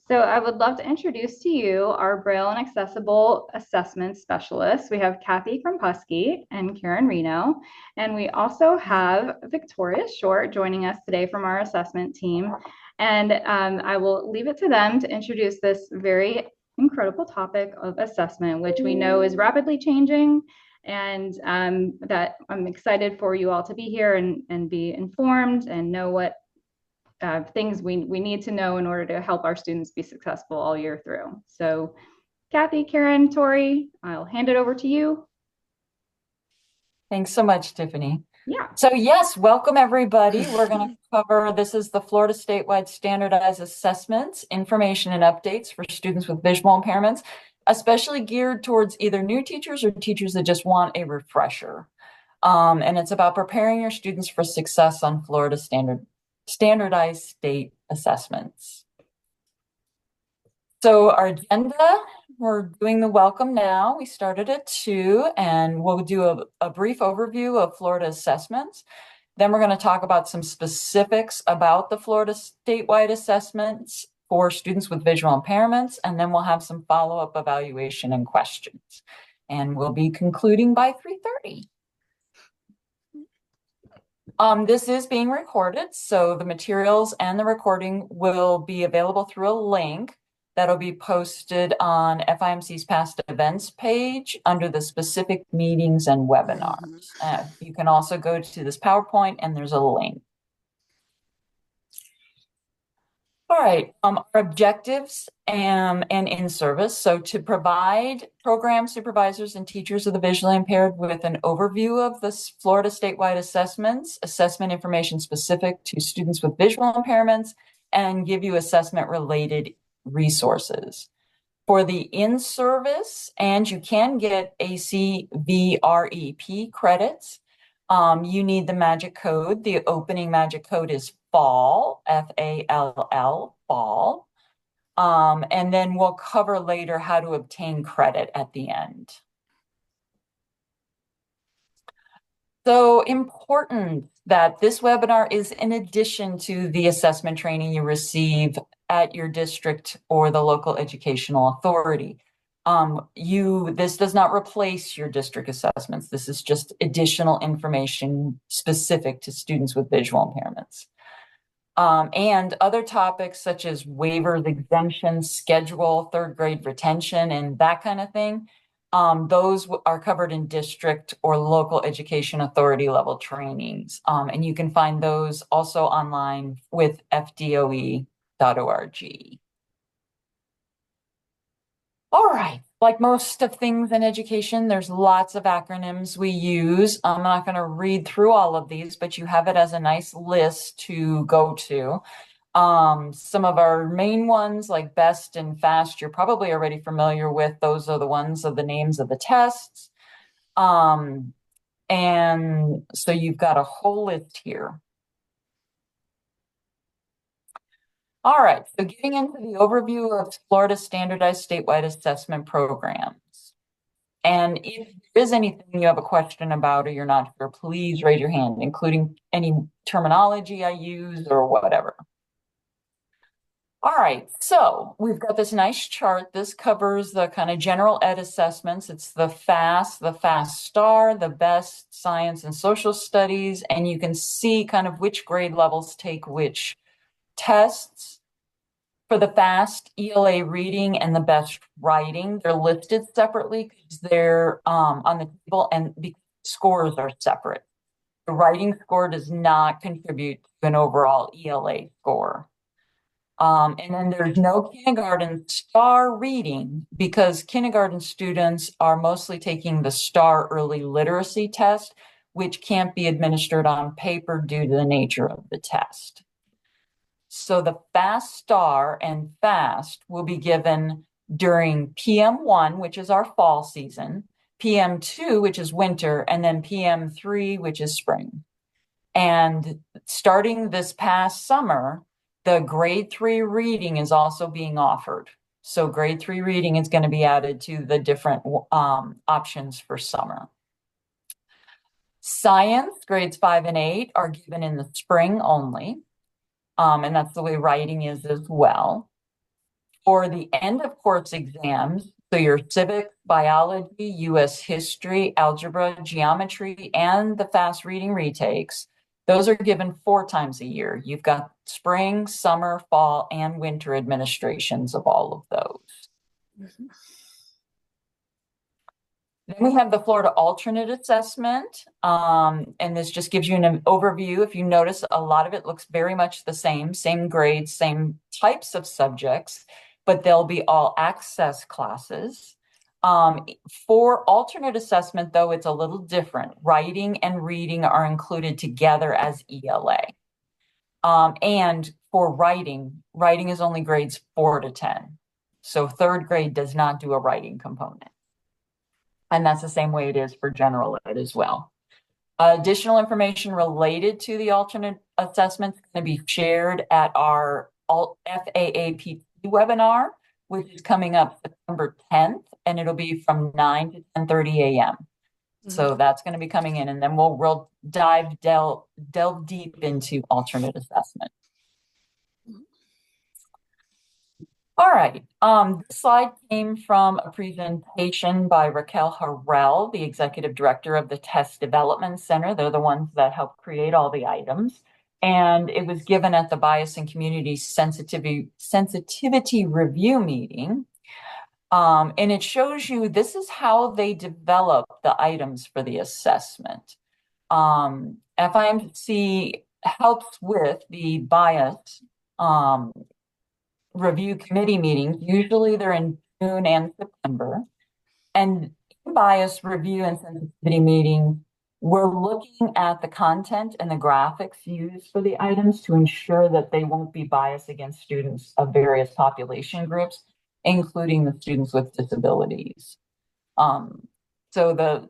So I would love to introduce to you our Braille and Accessible Assessment Specialists. We have Kathy from Husky and Karen Reno, and we also have Victoria Short joining us today from our assessment team. And I will leave it to them to introduce this very incredible topic of assessment, which we know is rapidly changing, and that I'm excited for you all to be here and be informed and know what things we need to know in order to help our students be successful all year through. So Kathy, Karen, Tori, I'll hand it over to you. Thanks so much, Tiffany. Yeah. So yes, welcome everybody. We're going to cover, this is the Florida Statewide Standardized Assessments, information and updates for students with visual impairments, especially geared towards either new teachers or teachers that just want a refresher. And it's about preparing your students for success on Florida standardized state assessments. So our agenda, we're doing the welcome now. We started at 2, and we'll do a brief overview of Florida assessments. Then we're going to talk about some specifics about the Florida statewide assessments for students with visual impairments, and then we'll have some follow-up evaluation and questions. And we'll be concluding by 3:30. This is being recorded, so the materials and the recording will be available through a link that'll be posted on FIMC's past events page under the specific meetings and webinars. You can also go to this PowerPoint and there's a link. All right, our objectives and in service. So to provide program supervisors and teachers of the visually impaired with an overview of the Florida statewide assessments, assessment information specific to students with visual impairments, and give you assessment related resources. For the in-service, and you can get ACVREP credits, you need the magic code. The opening magic code is FALL, F-A-L-L, FALL. And then we'll cover later how to obtain credit at the end. So important that this webinar is in addition to the assessment training you receive at your district or the local educational authority. This does not replace your district assessments. This is just additional information specific to students with visual impairments. And other topics such as waivers, exemptions, schedule, third grade retention, and that kind of thing. Those are covered in district or local education authority level trainings. And you can find those also online with fdoe.org. All right, like most of things in education, there's lots of acronyms we use. I'm not going to read through all of these, but you have it as a nice list to go to. Some of our main ones like BEST and FAST, you're probably already familiar with. Those are the ones of the names of the tests. And so you've got a whole list here. All right, so getting into the overview of Florida standardized statewide assessment programs. And if there is anything you have a question about or you're not sure, please raise your hand, including any terminology I use or whatever. All right, so we've got this nice chart. This covers the kind of general ed assessments. It's the FAST STAR, the BEST, Science and Social Studies, and you can see kind of which grade levels take which tests. For the FAST, ELA reading and the BEST writing, they're listed separately because they're on the table and the scores are separate. The writing score does not contribute to an overall ELA score. And then there's no kindergarten STAR reading because kindergarten students are mostly taking the STAR early literacy test, which can't be administered on paper due to the nature of the test. So the FAST STAR and FAST will be given during PM1, which is our fall season, PM2, which is winter, and then PM3, which is spring. And starting this past summer, the grade 3 reading is also being offered. So grade 3 reading is going to be added to the different options for summer. Science, grades 5 and 8 are given in the spring only. And that's the way writing is as well. For the end of course exams, so your civics, biology, US history, algebra, geometry, and the fast reading retakes, those are given 4 times a year. You've got spring, summer, fall, and winter administrations of all of those. Then we have the Florida alternate assessment, and this just gives you an overview. If you notice, a lot of it looks very much the same grades, same types of subjects, but they'll be all access classes. For alternate assessment, though, it's a little different. Writing and reading are included together as ELA. And for writing is only grades 4 to 10. So 3rd grade does not do a writing component. And that's the same way it is for general ed as well. Additional information related to the alternate assessment is going to be shared at our FAAPT webinar, which is coming up September 10th, and it'll be from 9 to 10:30 a.m. So that's going to be coming in, and then we'll delve deep into alternate assessment. All right, this slide came from a presentation by Raquel Harrell, the executive director of the Test Development Center. They're the ones that help create all the items. And it was given at the Bias and Community Sensitivity Review meeting. And it shows you this is how they develop the items for the assessment. FIMC helps with the bias review committee meetings. Usually they're in June and September. And in bias review and sensitivity meeting, we're looking at the content and the graphics used for the items to ensure that they won't be biased against students of various population groups, including the students with disabilities. So the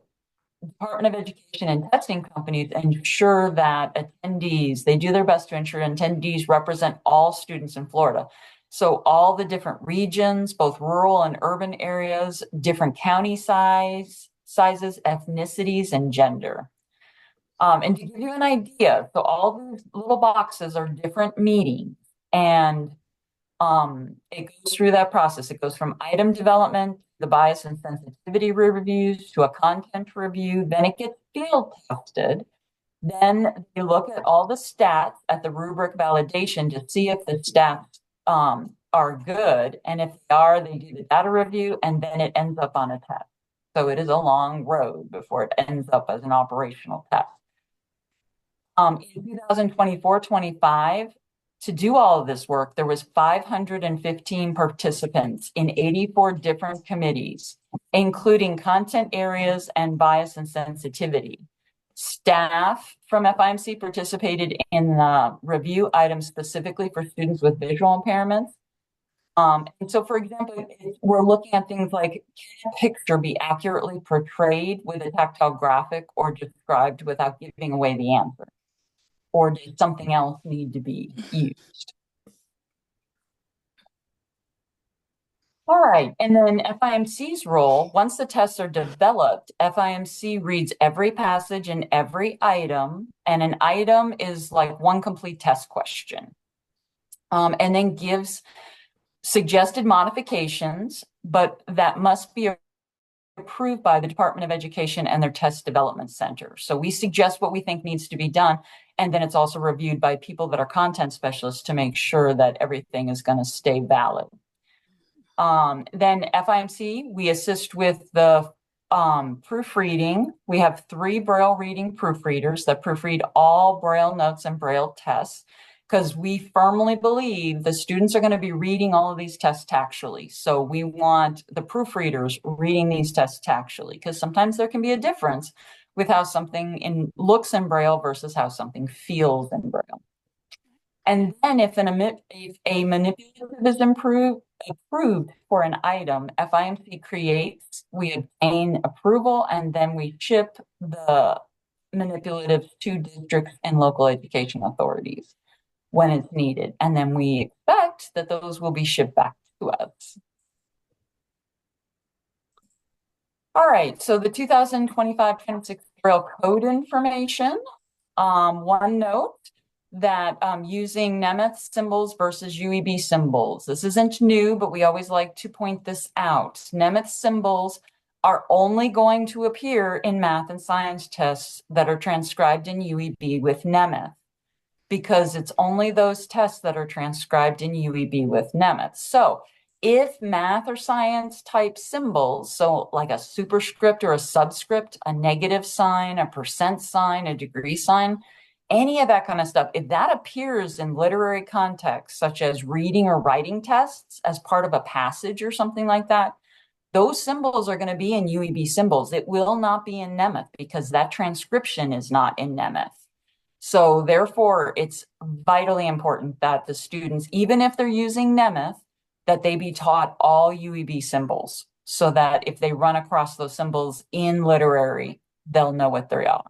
Department of Education and testing companies ensure that attendees, they do their best to ensure attendees represent all students in Florida. So all the different regions, both rural and urban areas, different county sizes, ethnicities, and gender. And to give you an idea, so all these little boxes are different meetings, and it goes through that process. It goes from item development, the bias and sensitivity reviews, to a content review, then it gets field tested. Then you look at all the stats at the rubric validation to see if the stats are good. And if they are, they do the data review, and then it ends up on a test. So it is a long road before it ends up as an operational test. In 2024-25, to do all of this work, there was 515 participants in 84 different committees, including content areas and bias and sensitivity. Staff from FIMC participated in the review items specifically for students with visual impairments. And so, for example, we're looking at things like, can a picture be accurately portrayed with a tactile graphic or described without giving away the answer? Or does something else need to be used? All right, and then FIMC's role, once the tests are developed, FIMC reads every passage and every item, and an item is like one complete test question, and then gives suggested modifications, but that must be approved by the Department of Education and their Test Development Center. So we suggest what we think needs to be done, and then it's also reviewed by people that are content specialists to make sure that everything is going to stay valid. Then FIMC, we assist with the proofreading. We have 3 Braille reading proofreaders that proofread all Braille notes and Braille tests, because we firmly believe the students are going to be reading all of these tests tactually. So we want the proofreaders reading these tests tactually, because sometimes there can be a difference with how something looks in Braille versus how something feels in Braille. And then if a manipulative is approved for an item, FIMC creates, we obtain approval, and then we ship the manipulatives to districts and local education authorities when it's needed. And then we expect that those will be shipped back to us. All right, so the 2025-26 Braille code information. One note, that using Nemeth symbols versus UEB symbols. This isn't new, but we always like to point this out. Nemeth symbols are only going to appear in math and science tests that are transcribed in UEB with Nemeth, because it's only those tests that are transcribed in UEB with Nemeth. So if math or science type symbols, so like a superscript or a subscript, a negative sign, a percent sign, a degree sign, any of that kind of stuff, if that appears in literary context, such as reading or writing tests as part of a passage or something like that, those symbols are going to be in UEB symbols. It will not be in Nemeth because that transcription is not in Nemeth. So therefore, it's vitally important that the students, even if they're using Nemeth, that they be taught all UEB symbols so that if they run across those symbols in literary, they'll know what they are.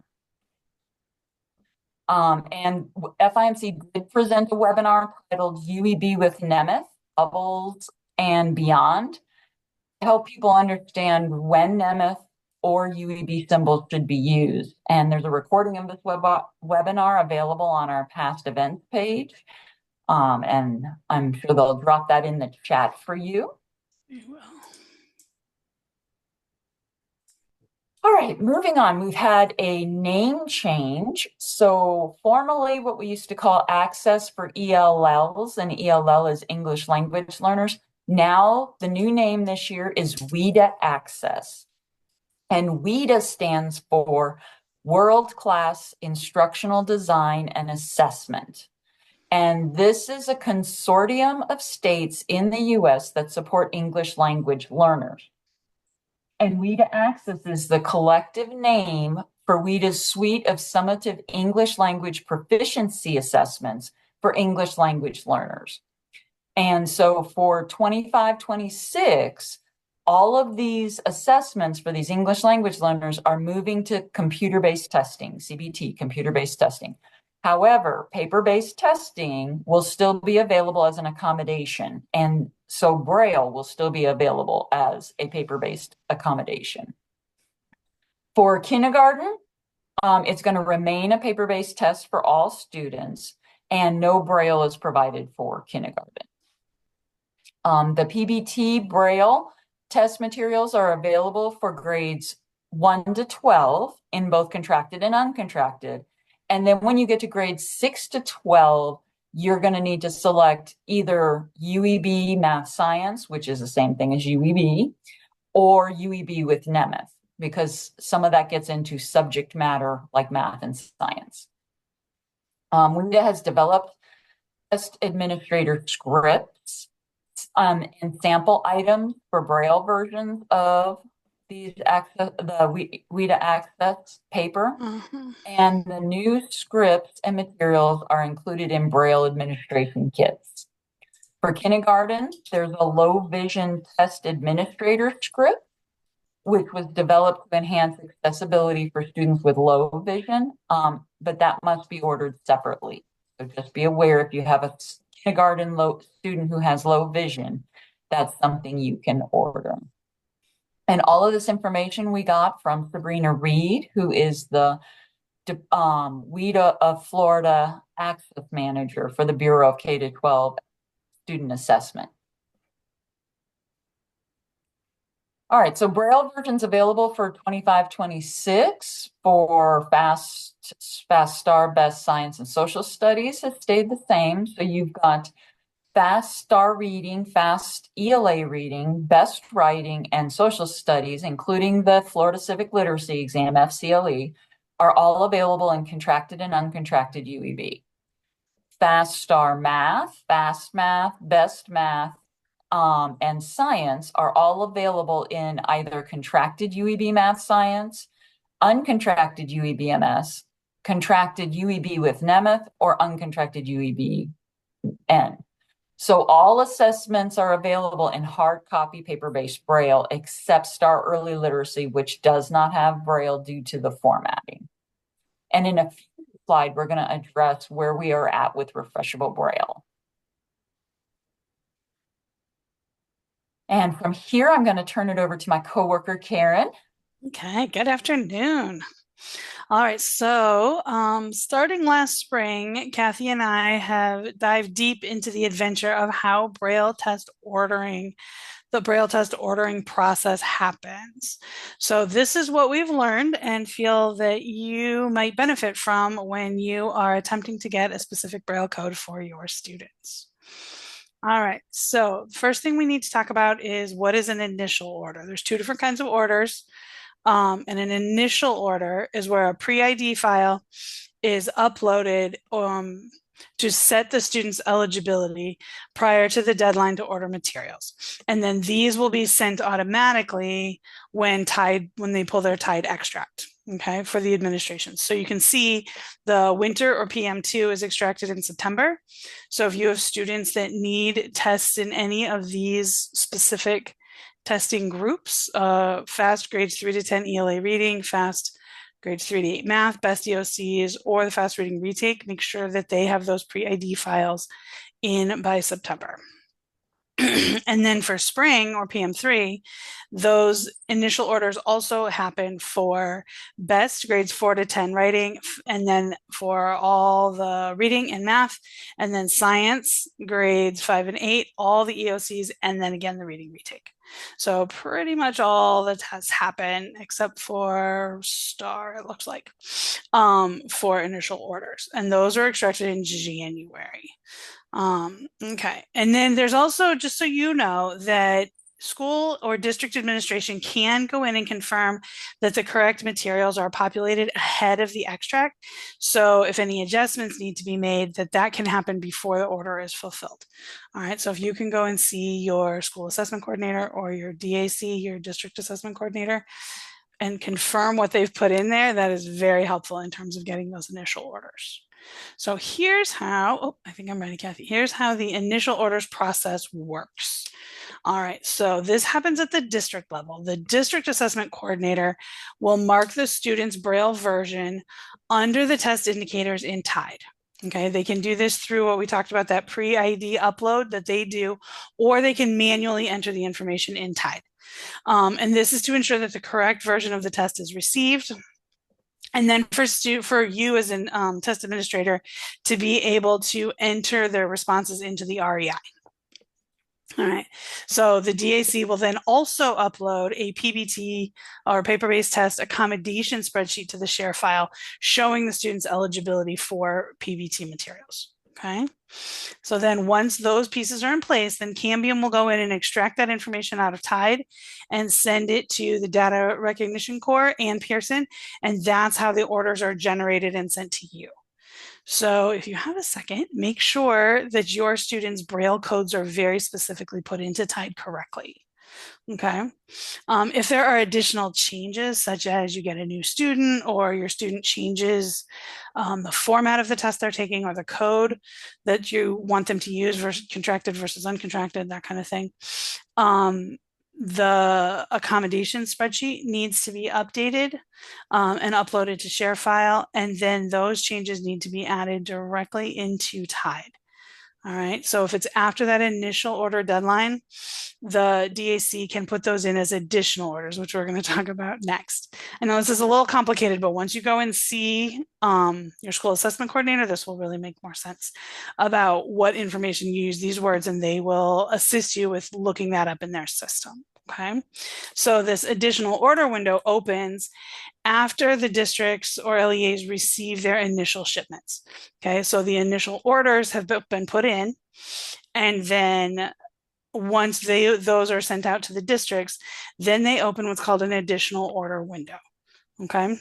And FIMC did present a webinar titled UEB with Nemeth, Bubbles and Beyond, to help people understand when Nemeth or UEB symbols should be used. And there's a recording of this webinar available on our past events page. And I'm sure they'll drop that in the chat for you. All right, moving on, we've had a name change. So formerly what we used to call Access for ELLs, and ELL is English Language Learners. Now the new name this year is WIDA Access. And WIDA stands for World Class Instructional Design and Assessment. And this is a consortium of states in the US that support English language learners. And WIDA Access is the collective name for WIDA's suite of summative English language proficiency assessments for English language learners. And so for 25-26, all of these assessments for these English language learners are moving to computer-based testing, CBT, computer-based testing. However, paper-based testing will still be available as an accommodation. And so Braille will still be available as a paper-based accommodation. For kindergarten, it's going to remain a paper-based test for all students, and no Braille is provided for kindergarten. The PBT Braille test materials are available for grades 1 to 12 in both contracted and uncontracted. And then when you get to grades 6 to 12, you're going to need to select either UEB Math Science, which is the same thing as UEB, or UEB with Nemeth, because some of that gets into subject matter like math and science. WIDA has developed test administrator scripts and sample items for Braille versions of these WIDA Access paper. And the new scripts and materials are included in Braille administration kits. For kindergarten, there's a low vision test administrator script, which was developed to enhance accessibility for students with low vision, but that must be ordered separately. So just be aware if you have a kindergarten student who has low vision, that's something you can order. And all of this information we got from Sabrina Reed, who is the WIDA of Florida Access Manager for the Bureau of K-12 Student Assessment. All right, so Braille version's available for 25-26 for Fast Star, Best Science and Social Studies has stayed the same. So you've got Fast Star Reading, Fast ELA Reading, Best Writing, and Social Studies, including the Florida Civic Literacy Exam, FCLE, are all available in contracted and uncontracted UEB. Fast Star Math, Fast Math, Best Math, and Science are all available in either contracted UEB Math Science, uncontracted UEB MS, contracted UEB with Nemeth, or uncontracted UEB N. So all assessments are available in hard copy paper-based Braille, except Star Early Literacy, which does not have Braille due to the formatting. And in a future slide, we're going to address where we are at with refreshable Braille. And from here, I'm going to turn it over to my coworker, Karen. Okay, good afternoon. All right, so starting last spring, Kathy and I have dived deep into the adventure of how the Braille test ordering process happens. So this is what we've learned and feel that you might benefit from when you are attempting to get a specific Braille code for your students. All right, so first thing we need to talk about is what is an initial order. There's two different kinds of orders. And an initial order is where a pre-ID file is uploaded to set the student's eligibility prior to the deadline to order materials. And then these will be sent automatically when they pull their TIDE extract, okay, for the administration. So you can see the winter or PM2 is extracted in September. So if you have students that need tests in any of these specific testing groups, FAST grades 3 to 10 ELA reading, FAST grades 3 to 8 math, best EOCs, or the fast reading retake, make sure that they have those pre-ID files in by September. And then for spring or PM3, those initial orders also happen for best grades 4 to 10 writing, and then for all the reading and math, and then science grades 5 and 8, all the EOCs, and then again the reading retake. So pretty much all the tests happen except for STAR, it looks like, for initial orders. And those are extracted in January. Okay. And then there's also, just so you know, that school or district administration can go in and confirm that the correct materials are populated ahead of the extract. So if any adjustments need to be made, that can happen before the order is fulfilled. All right. So if you can go and see your school assessment coordinator or your DAC, your district assessment coordinator, and confirm what they've put in there, that is very helpful in terms of getting those initial orders. So here's how, I think I'm ready, Kathy. Here's how the initial orders process works. All right, so this happens at the district level. The district assessment coordinator will mark the student's Braille version under the test indicators in TIDE. Okay, they can do this through what we talked about, that pre-ID upload that they do, or they can manually enter the information in TIDE. And this is to ensure that the correct version of the test is received. And then for you as an test administrator to be able to enter their responses into the REI. All right, so the DAC will then also upload a PBT or paper-based test accommodation spreadsheet to the share file showing the student's eligibility for PBT materials. Okay, so then once those pieces are in place, then Cambium will go in and extract that information out of TIDE and send it to the Data Recognition Core and Pearson, and that's how the orders are generated and sent to you. So if you have a second, make sure that your students' Braille codes are very specifically put into TIDE correctly. Okay. If there are additional changes, such as you get a new student or your student changes the format of the test they're taking or the code that you want them to use versus contracted versus uncontracted, that kind of thing, the accommodation spreadsheet needs to be updated and uploaded to share file, and then those changes need to be added directly into TIDE. All right, so if it's after that initial order deadline, the DAC can put those in as additional orders, which we're going to talk about next. I know this is a little complicated, but once you go and see your school assessment coordinator, this will really make more sense about what information you use these words, and they will assist you with looking that up in their system. Okay, so this additional order window opens after the districts or LEAs receive their initial shipments. Okay, so the initial orders have been put in, and then once those are sent out to the districts, then they open what's called an additional order window. Okay,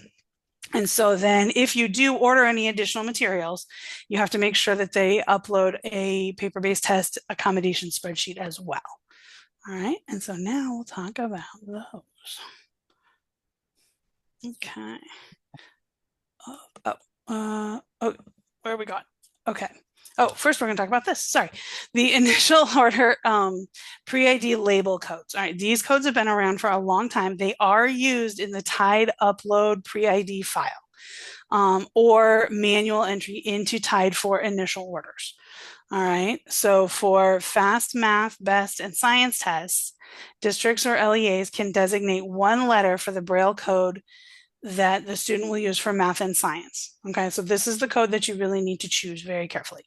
and so then if you do order any additional materials, you have to make sure that they upload a paper-based test accommodation spreadsheet as well. All right, and so now we'll talk about those. Okay. Oh, where are we going? Okay. Oh, first we're going to talk about this. Sorry. The initial order pre-ID label codes. All right, these codes have been around for a long time. They are used in the TIDE upload pre-ID file or manual entry into TIDE for initial orders. All right, so for FAST, Math, BEST, and Science tests, districts or LEAs can designate one letter for the Braille code that the student will use for math and science. Okay, so this is the code that you really need to choose very carefully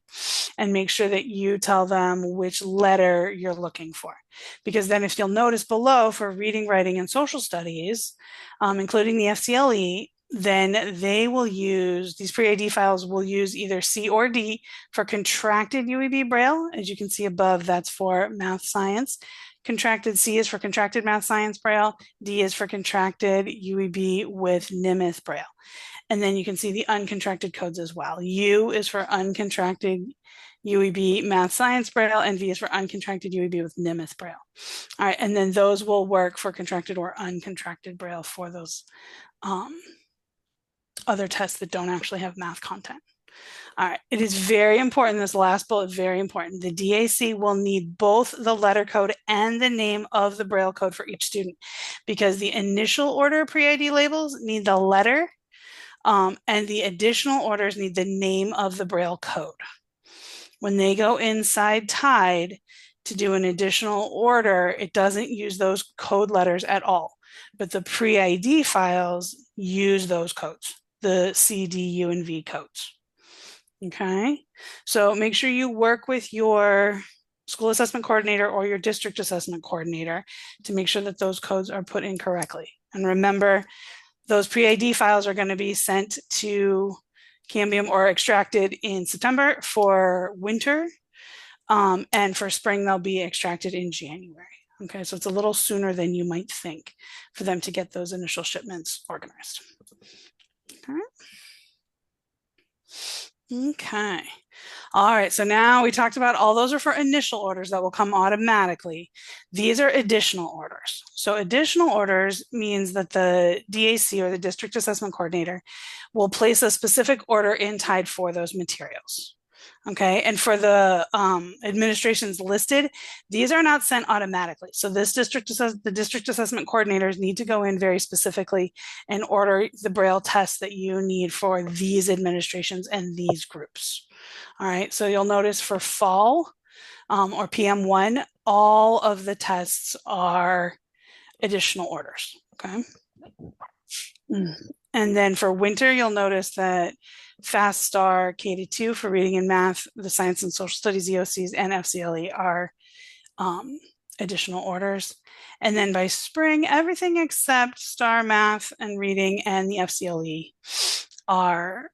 and make sure that you tell them which letter you're looking for. Because then if you'll notice below for reading, writing, and social studies, including the FCLE, then they will use, these pre-ID files will use either C or D for contracted UEB Braille. As you can see above, that's for math science. Contracted C is for contracted math science Braille. D is for contracted UEB with Nimith Braille. And then you can see the uncontracted codes as well. U is for uncontracted UEB math science Braille, and V is for uncontracted UEB with Nimith Braille. All right, and then those will work for contracted or uncontracted Braille for those other tests that don't actually have math content. All right, it is very important, this last bullet, very important. The DAC will need both the letter code and the name of the Braille code for each student, because the initial order pre-ID labels need the letter and the additional orders need the name of the Braille code. When they go inside TIDE to do an additional order, it doesn't use those code letters at all, but the pre-ID files use those codes, the C, D, U, and V codes. Okay, so make sure you work with your school assessment coordinator or your district assessment coordinator to make sure that those codes are put in correctly. And remember, those pre-ID files are going to be sent to Cambium or extracted in September for winter, and for spring they'll be extracted in January. Okay, so it's a little sooner than you might think for them to get those initial shipments organized. Okay. Okay. All right. So now we talked about all those are for initial orders that will come automatically. These are additional orders. So additional orders means that the DAC or the district assessment coordinator will place a specific order in TIDE for those materials. Okay, and for the administrations listed, these are not sent automatically. So this the district assessment coordinators need to go in very specifically and order the Braille tests that you need for these administrations and these groups. All right, so you'll notice for fall or PM1, all of the tests are additional orders. Okay. And then for winter, you'll notice that Fast Star K-2 for reading and math, the science and social studies EOCs, and FCLE are additional orders. And then by spring, everything except Star Math and reading and the FCLE are,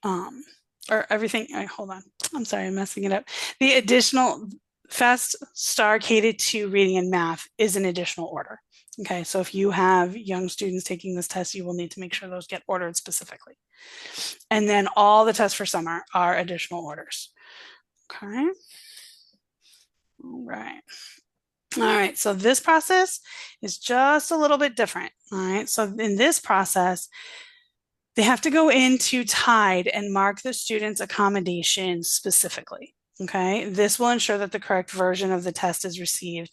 or everything, hold on, I'm sorry, I'm messing it up. The additional Fast Star K-2 reading and math is an additional order. Okay, so if you have young students taking this test, you will need to make sure those get ordered specifically. And then all the tests for summer are additional orders. Okay. All right. All right, so this process is just a little bit different. All right, so in this process, they have to go into TIDE and mark the student's accommodation specifically. Okay, this will ensure that the correct version of the test is received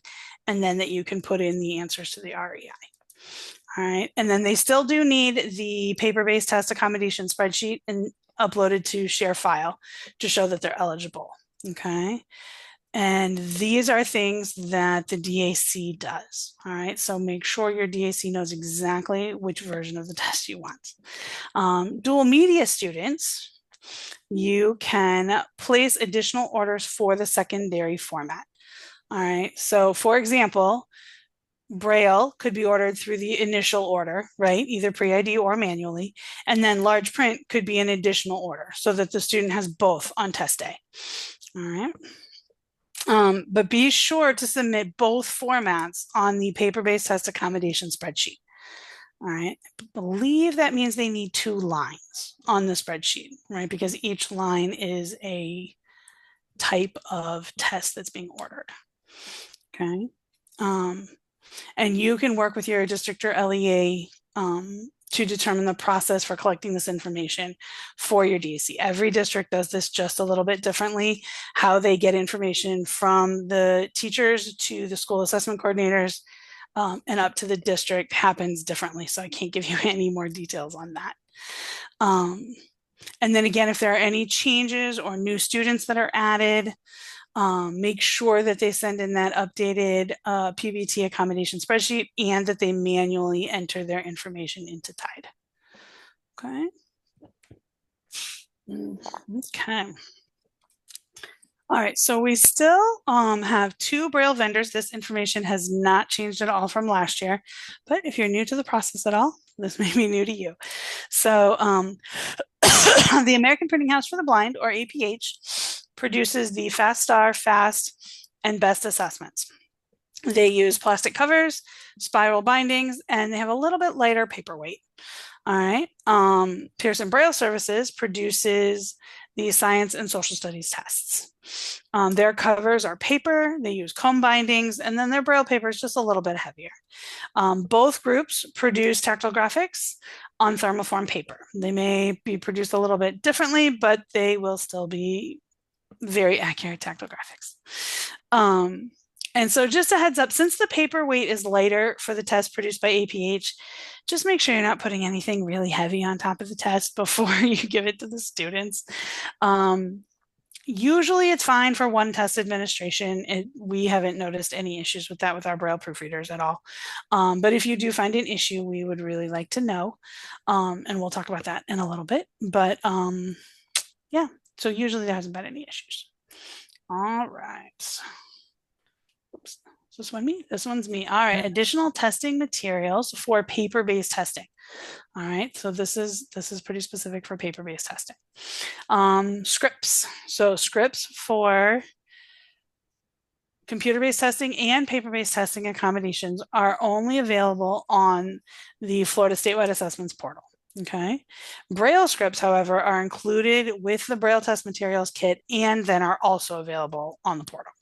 and then that you can put in the answers to the REI. All right, and then they still do need the paper-based test accommodation spreadsheet and uploaded to share file to show that they're eligible. Okay, and these are things that the DAC does. All right, so make sure your DAC knows exactly which version of the test you want. Dual media students, you can place additional orders for the secondary format. All right, so for example, Braille could be ordered through the initial order, right? Either pre-ID or manually. And then large print could be an additional order so that the student has both on test day. All right. But be sure to submit both formats on the paper-based test accommodation spreadsheet. All right, I believe that means they need 2 lines on the spreadsheet, right? Because each line is a type of test that's being ordered. Okay. And you can work with your district or LEA to determine the process for collecting this information for your DAC. Every district does this just a little bit differently. How they get information from the teachers to the school assessment coordinators and up to the district happens differently. So I can't give you any more details on that. And then again, if there are any changes or new students that are added, Make sure that they send in that updated PBT accommodation spreadsheet and that they manually enter their information into Tide. Okay. Okay. All right, so we still have 2 Braille vendors. This information has not changed at all from last year, but if you're new to the process at all, this may be new to you. So the American Printing House for the Blind, or APH, produces the Fast Star, Fast, and Best assessments. They use plastic covers, spiral bindings, and they have a little bit lighter paperweight. All right. Pearson Braille Services produces the science and social studies tests. Their covers are paper, they use comb bindings, and then their Braille paper is just a little bit heavier. Both groups produce tactile graphics on thermoform paper. They may be produced a little bit differently, but they will still be very accurate tactile graphics. And so just a heads up, since the paper weight is lighter for the test produced by APH, just make sure you're not putting anything really heavy on top of the test before you give it to the students. Usually it's fine for one test administration. We haven't noticed any issues with that with our Braille proofreaders at all. But if you do find an issue, we would really like to know. And we'll talk about that in a little bit. But yeah, so usually there hasn't been any issues. All right. Oops. Is this one me? This one's me. All right. Additional testing materials for paper-based testing. All right. So this is pretty specific for paper-based testing. Scripts. So scripts for computer-based testing and paper-based testing accommodations are only available on the Florida Statewide Assessments portal. Okay. Braille scripts, however, are included with the Braille test materials kit and then are also available on the portal.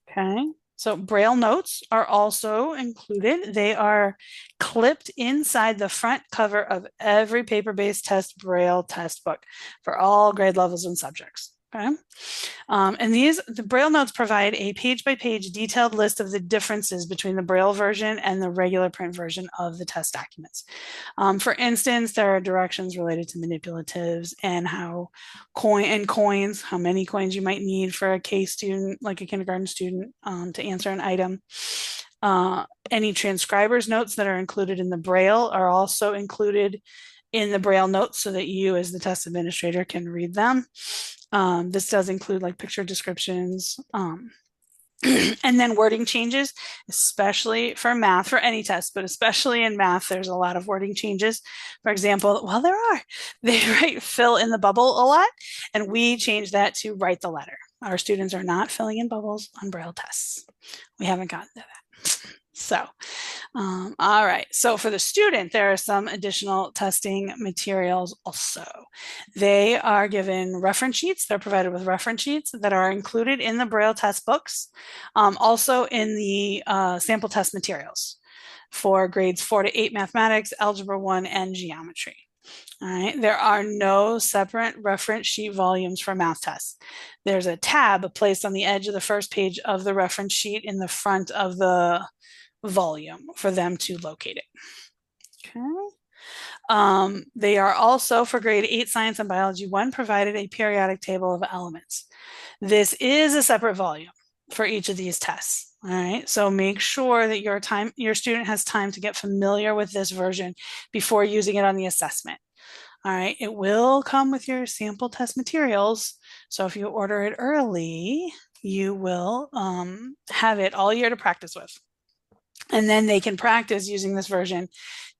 Okay. So Braille notes are also included. They are clipped inside the front cover of every paper-based test Braille test book for all grade levels and subjects. Okay. And the Braille notes provide a page-by-page detailed list of the differences between the Braille version and the regular print version of the test documents. For instance, there are directions related to manipulatives and how coins, how many coins you might need for a K student, like a kindergarten student, to answer an item. Any transcribers notes that are included in the Braille are also included in the Braille notes so that you as the test administrator can read them. This does include like picture descriptions, and then wording changes, especially for math, for any test, but especially in math, there's a lot of wording changes. For example, well, they write fill in the bubble a lot, and we change that to write the letter. Our students are not filling in bubbles on Braille tests. We haven't gotten to that. So, all right. So for the student, there are some additional testing materials also. They are given reference sheets. They're provided with reference sheets that are included in the Braille test books, also in the sample test materials for grades 4 to 8 mathematics, algebra 1, and geometry. All right. There are no separate reference sheet volumes for math tests. There's a tab placed on the edge of the first page of the reference sheet in the front of the volume for them to locate it. Okay. They are also, for grade 8 science and biology 1, provided a periodic table of elements. This is a separate volume for each of these tests. All right. So make sure that your student has time to get familiar with this version before using it on the assessment. All right. It will come with your sample test materials. So if you order it early, you will have it all year to practice with. And then they can practice using this version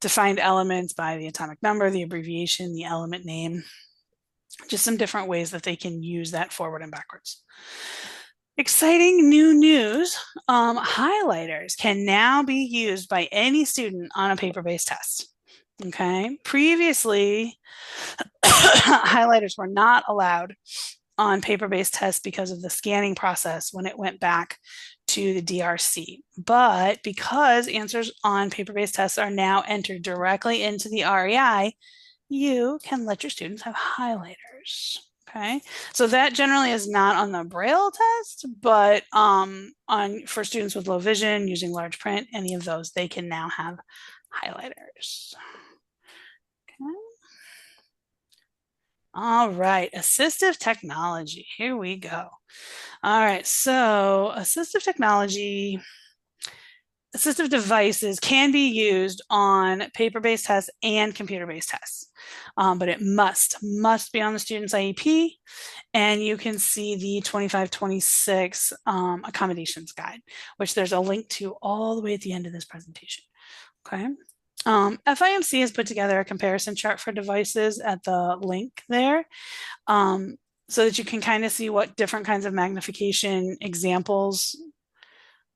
to find elements by the atomic number, the abbreviation, the element name, just some different ways that they can use that forward and backwards. Exciting new news, highlighters can now be used by any student on a paper-based test. Okay, previously, highlighters were not allowed on paper-based tests because of the scanning process when it went back to the DRC. But because answers on paper-based tests are now entered directly into the REI, you can let your students have highlighters. Okay, so that generally is not on the Braille test, but for students with low vision using large print, any of those, they can now have highlighters. Okay. All right, assistive technology. Here we go. All right, so assistive technology, assistive devices can be used on paper-based tests and computer-based tests, but it must be on the student's IEP, and you can see the 25-26 accommodations guide, which there's a link to all the way at the end of this presentation. Okay. FIMC has put together a comparison chart for devices at the link there, so that you can kind of see what different kinds of magnification examples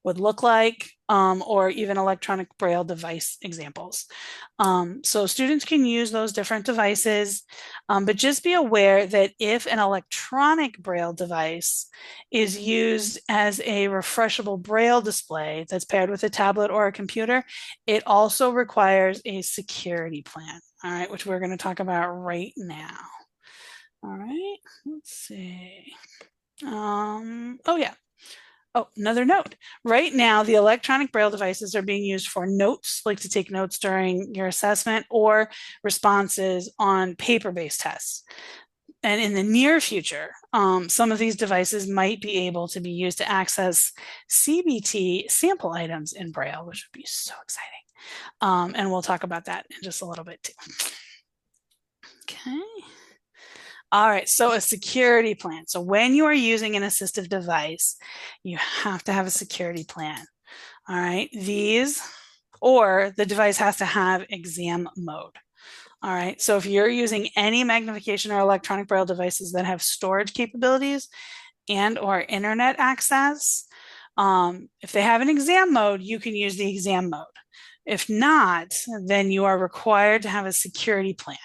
would look like, or even electronic braille device examples. So students can use those different devices, but just be aware that if an electronic braille device is used as a refreshable braille display that's paired with a tablet or a computer, it also requires a security plan, all right, which we're going to talk about right now. All right, let's see. Oh yeah. Oh, another note. Right now, the electronic braille devices are being used for notes, like to take notes during your assessment, or responses on paper-based tests. And in the near future, some of these devices might be able to be used to access CBT sample items in braille, which would be so exciting. And we'll talk about that in just a little bit too. Okay. All right, so a security plan. So when you are using an assistive device, you have to have a security plan. All right, or the device has to have exam mode. All right, so if you're using any magnification or electronic braille devices that have storage capabilities and or internet access, if they have an exam mode, you can use the exam mode. If not, then you are required to have a security plan.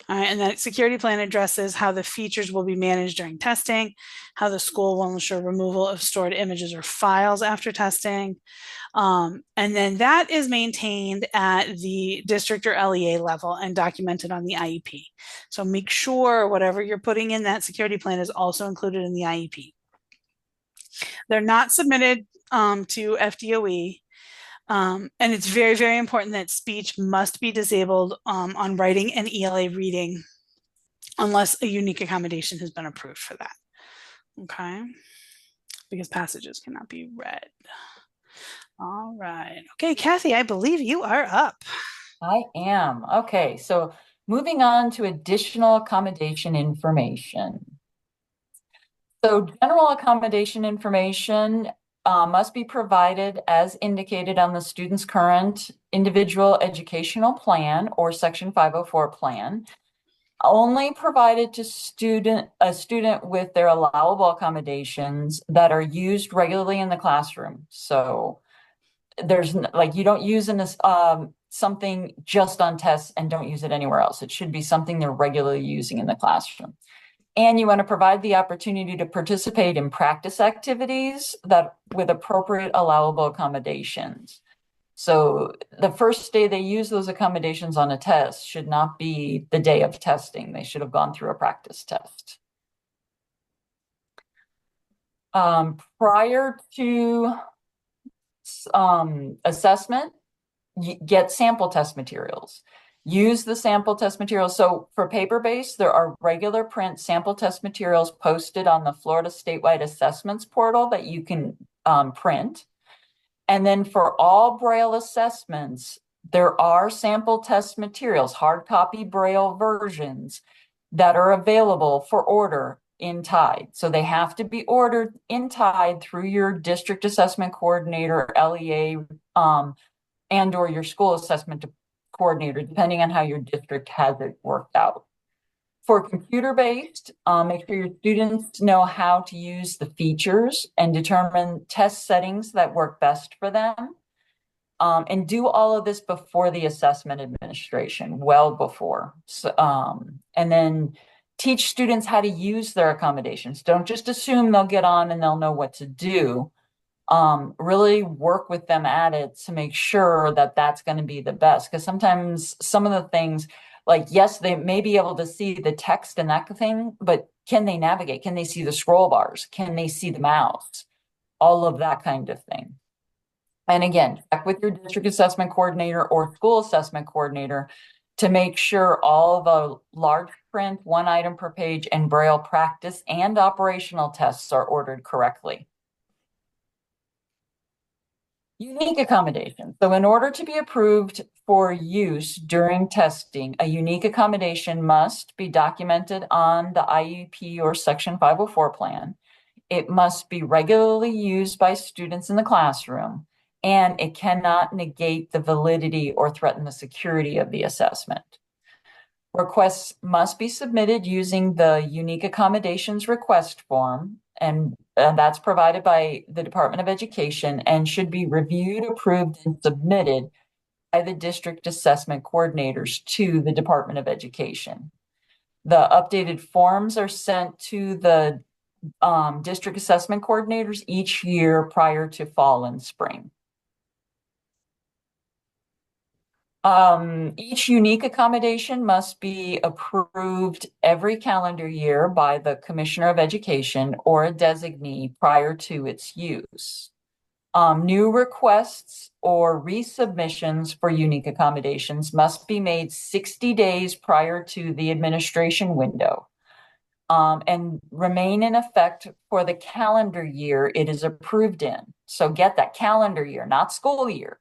All right, and that security plan addresses how the features will be managed during testing, how the school will ensure removal of stored images or files after testing. And then that is maintained at the district or LEA level and documented on the IEP. So make sure whatever you're putting in that security plan is also included in the IEP. They're not submitted to FDOE. And it's very, very important that speech must be disabled on writing and ELA reading unless a unique accommodation has been approved for that. Okay, because passages cannot be read. All right. Okay, Kathy, I believe you are up. I am. Okay, so moving on to additional accommodation information. So general accommodation information must be provided as indicated on the student's current individual educational plan or Section 504 plan, only provided to a student with their allowable accommodations that are used regularly in the classroom. So there's like, you don't use something just on tests and don't use it anywhere else. It should be something they're regularly using in the classroom. And you want to provide the opportunity to participate in practice activities that with appropriate allowable accommodations. So the first day they use those accommodations on a test should not be the day of testing. They should have gone through a practice test. Prior to assessment, get sample test materials. Use the sample test materials. So for paper-based, there are regular print sample test materials posted on the Florida Statewide Assessments portal that you can print. And then for all Braille assessments, there are sample test materials, hard copy Braille versions that are available for order in Tide. So they have to be ordered in Tide through your district assessment coordinator, LEA, and or your school assessment coordinator, depending on how your district has it worked out. For computer-based, make sure your students know how to use the features and determine test settings that work best for them. And do all of this before the assessment administration, well before. So, and then teach students how to use their accommodations. Don't just assume they'll get on and they'll know what to do. Really work with them at it to make sure that that's going to be the best. Because sometimes some of the things, like, yes, they may be able to see the text and that thing, but can they navigate? Can they see the scroll bars? Can they see the mouse? All of that kind of thing. And again, check with your district assessment coordinator or school assessment coordinator to make sure all the large print, one item per page, and Braille practice and operational tests are ordered correctly. Unique accommodation. So in order to be approved for use during testing, a unique accommodation must be documented on the IEP or Section 504 plan. It must be regularly used by students in the classroom, and it cannot negate the validity or threaten the security of the assessment. Requests must be submitted using the unique accommodations request form, and that's provided by the Department of Education and should be reviewed, approved, and submitted by the district assessment coordinators to the Department of Education. The updated forms are sent to the district assessment coordinators each year prior to fall and spring. Each unique accommodation must be approved every calendar year by the Commissioner of Education or a designee prior to its use. New requests or resubmissions for unique accommodations must be made 60 days prior to the administration window, and remain in effect for the calendar year it is approved in. So get that, calendar year, not school year.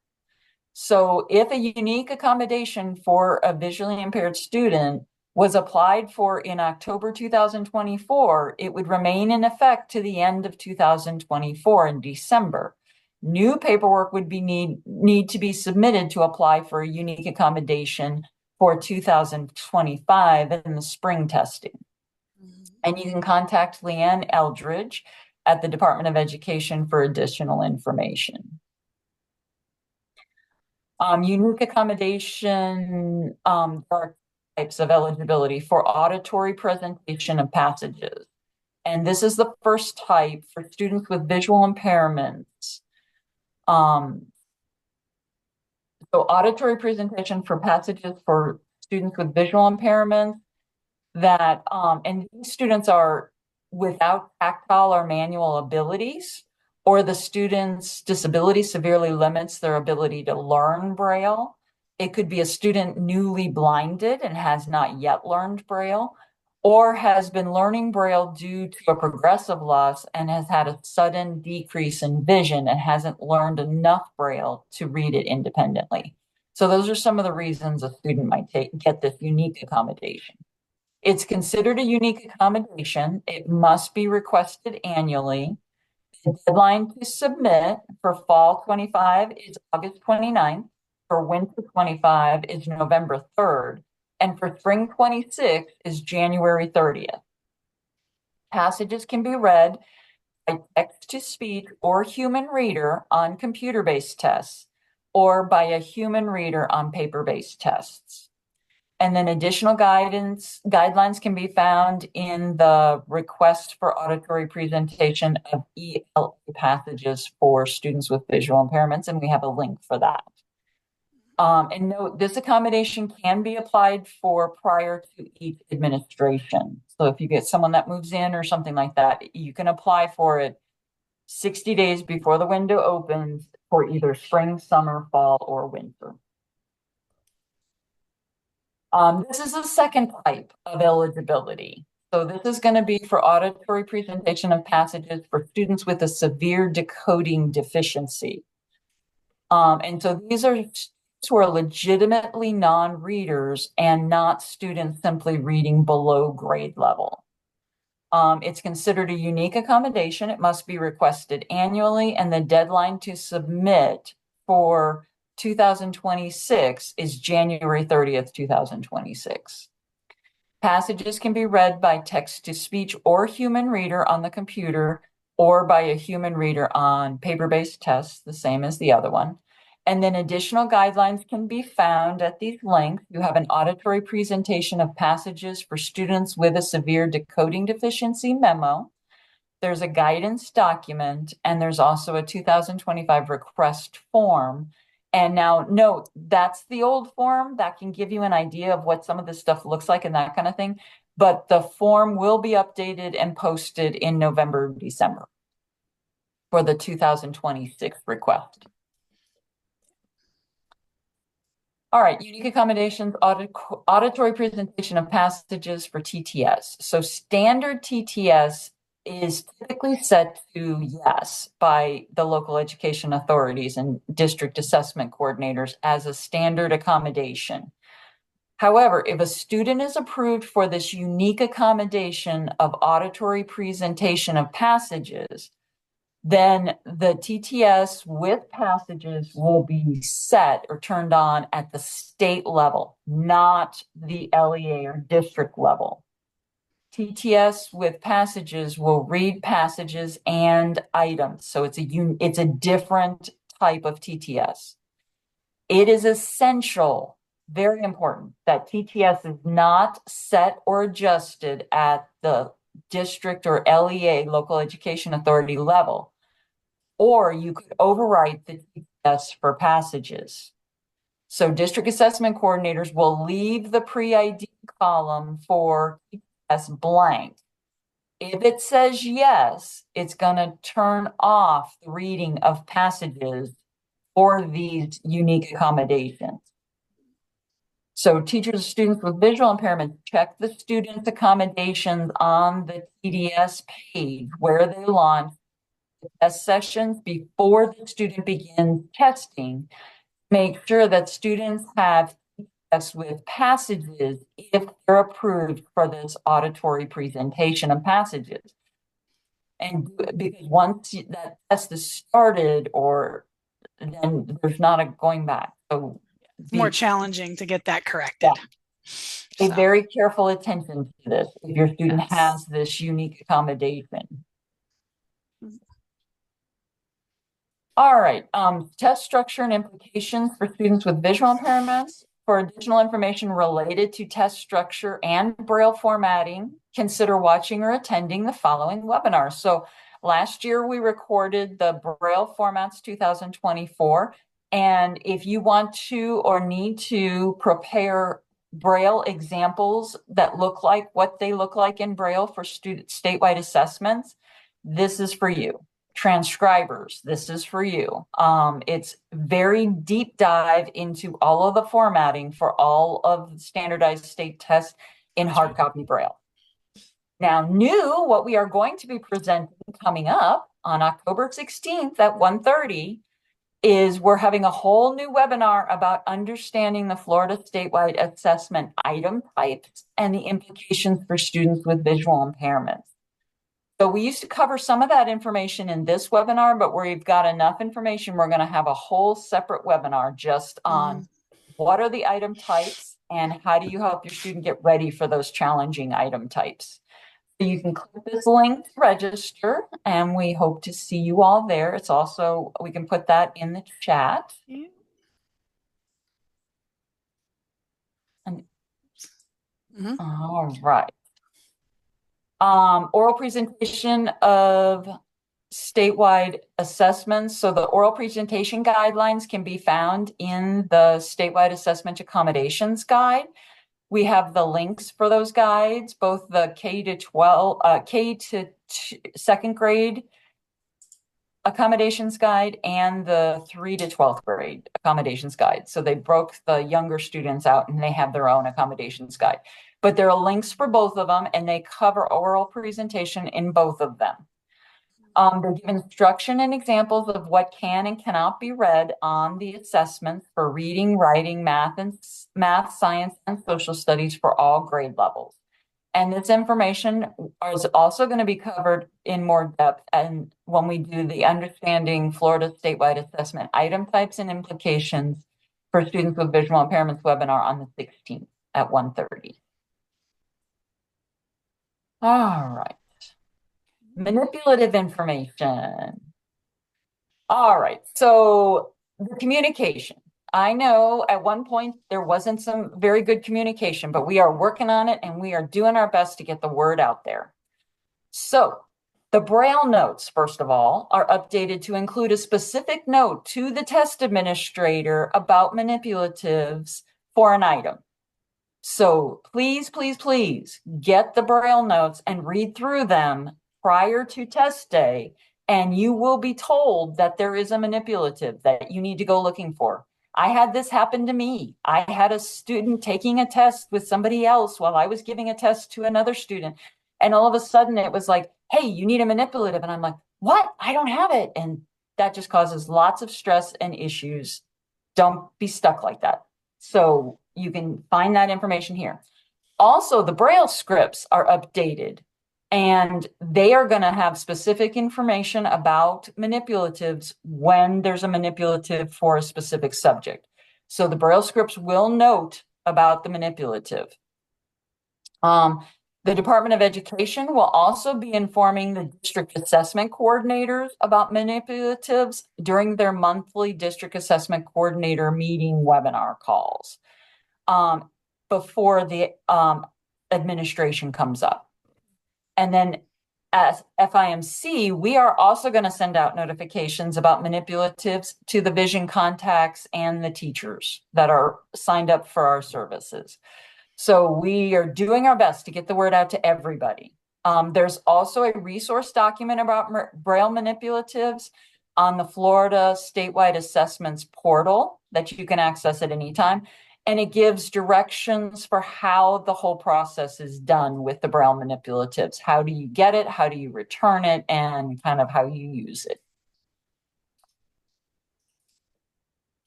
So if a unique accommodation for a visually impaired student was applied for in October 2024, it would remain in effect to the end of 2024 in December. New paperwork would need to be submitted to apply for a unique accommodation for 2025 in the spring testing. And you can contact Leanne Eldridge at the Department of Education for additional information. Unique accommodation, there are types of eligibility for auditory presentation of passages. And this is the first type for students with visual impairments. So auditory presentation for passages for students with visual impairments that, and these students are without tactile or manual abilities, or the student's disability severely limits their ability to learn Braille. It could be a student newly blinded and has not yet learned Braille, or has been learning Braille due to a progressive loss and has had a sudden decrease in vision and hasn't learned enough Braille to read it independently. So those are some of the reasons a student might get this unique accommodation. It's considered a unique accommodation. It must be requested annually. The deadline to submit for fall 25 is August 29th. For winter 25 is November 3rd. And for spring 26 is January 30th. Passages can be read by text-to-speech or human reader on computer-based tests, or by a human reader on paper-based tests. And then additional guidelines can be found in the request for auditory presentation of ELA passages for students with visual impairments, and we have a link for that. And note, this accommodation can be applied for prior to each administration. So if you get someone that moves in or something like that, you can apply for it 60 days before the window opens for either spring, summer, fall, or winter. This is the second type of eligibility. So this is going to be for auditory presentation of passages for students with a severe decoding deficiency. And so these are students who are legitimately non-readers and not students simply reading below grade level. It's considered a unique accommodation. It must be requested annually, and the deadline to submit for 2026 is January 30th, 2026. Passages can be read by text-to-speech or human reader on the computer, or by a human reader on paper-based tests, the same as the other one. And then additional guidelines can be found at these links. You have an auditory presentation of passages for students with a severe decoding deficiency memo. There's a guidance document, and there's also a 2025 request form. And now note, that's the old form that can give you an idea of what some of this stuff looks like and that kind of thing. But the form will be updated and posted in November, December for the 2026 request. All right, unique accommodations, auditory presentation of passages for TTS. So standard TTS is typically set to yes by the local education authorities and district assessment coordinators as a standard accommodation. However, if a student is approved for this unique accommodation of auditory presentation of passages, then the TTS with passages will be set or turned on at the state level, not the LEA or district level. TTS with passages will read passages and items. So it's a different type of TTS. It is essential, very important, that TTS is not set or adjusted at the district or LEA, local education authority level, or you could overwrite the TTS for passages. So district assessment coordinators will leave the pre-ID column for TTS blank. If it says yes, it's going to turn off the reading of passages for these unique accommodations. So teachers and students with visual impairment, check the student's accommodations on the TDS page where they launch the test sessions before the student begins testing. Make sure that students have tests with passages if they're approved for this auditory presentation of passages. And because once that test is started, then there's not a going back. So It's more challenging to get that corrected. Yeah. Pay very careful attention to this if your student has this unique accommodation. All right, test structure and implications for students with visual impairments. For additional information related to test structure and Braille formatting, consider watching or attending the following webinars. So last year we recorded the Braille Formats 2024. And if you want to or need to prepare Braille examples that look like what they look like in Braille for statewide assessments, this is for you. Transcribers, this is for you. It's very deep dive into all of the formatting for all of the standardized state tests in hard copy Braille. Now, what we are going to be presenting coming up on October 16th at 1:30 is we're having a whole new webinar about understanding the Florida statewide assessment item types and the implications for students with visual impairments. So we used to cover some of that information in this webinar, but we've got enough information. We're going to have a whole separate webinar just on what are the item types and how do you help your student get ready for those challenging item types. So you can click this link to register, and we hope to see you all there. It's also, we can put that in the chat. All right. Oral presentation of statewide assessments. So the oral presentation guidelines can be found in the statewide assessment accommodations guide. We have the links for those guides, both the K to second grade accommodations guide and the 3 to 12th grade accommodations guide. So they broke the younger students out and they have their own accommodations guide. But there are links for both of them, and they cover oral presentation in both of them. They give instruction and examples of what can and cannot be read on the assessments for reading, writing, math, science, and social studies for all grade levels. And this information is also going to be covered in more depth and when we do the Understanding Florida Statewide Assessment Item Types and Implications for Students with Visual Impairments webinar on the 16th at 1:30. All right. Manipulative information. All right. So the communication. I know at one point there wasn't some very good communication, but we are working on it and we are doing our best to get the word out there. So the Braille notes, first of all, are updated to include a specific note to the test administrator about manipulatives for an item. So please, please, please get the Braille notes and read through them prior to test day, and you will be told that there is a manipulative that you need to go looking for. I had this happen to me. I had a student taking a test with somebody else while I was giving a test to another student. And all of a sudden it was like, hey, you need a manipulative. And I'm like, what? I don't have it. And that just causes lots of stress and issues. Don't be stuck like that. So you can find that information here. Also, the Braille scripts are updated, and they are going to have specific information about manipulatives when there's a manipulative for a specific subject. So the Braille scripts will note about the manipulative. The Department of Education will also be informing the district assessment coordinators about manipulatives during their monthly district assessment coordinator meeting webinar calls before the administration comes up. And then as FIMC, we are also going to send out notifications about manipulatives to the vision contacts and the teachers that are signed up for our services. So we are doing our best to get the word out to everybody. There's also a resource document about Braille manipulatives on the Florida Statewide Assessments portal that you can access at any time. And it gives directions for how the whole process is done with the Braille manipulatives. How do you get it? How do you return it? And kind of how you use it.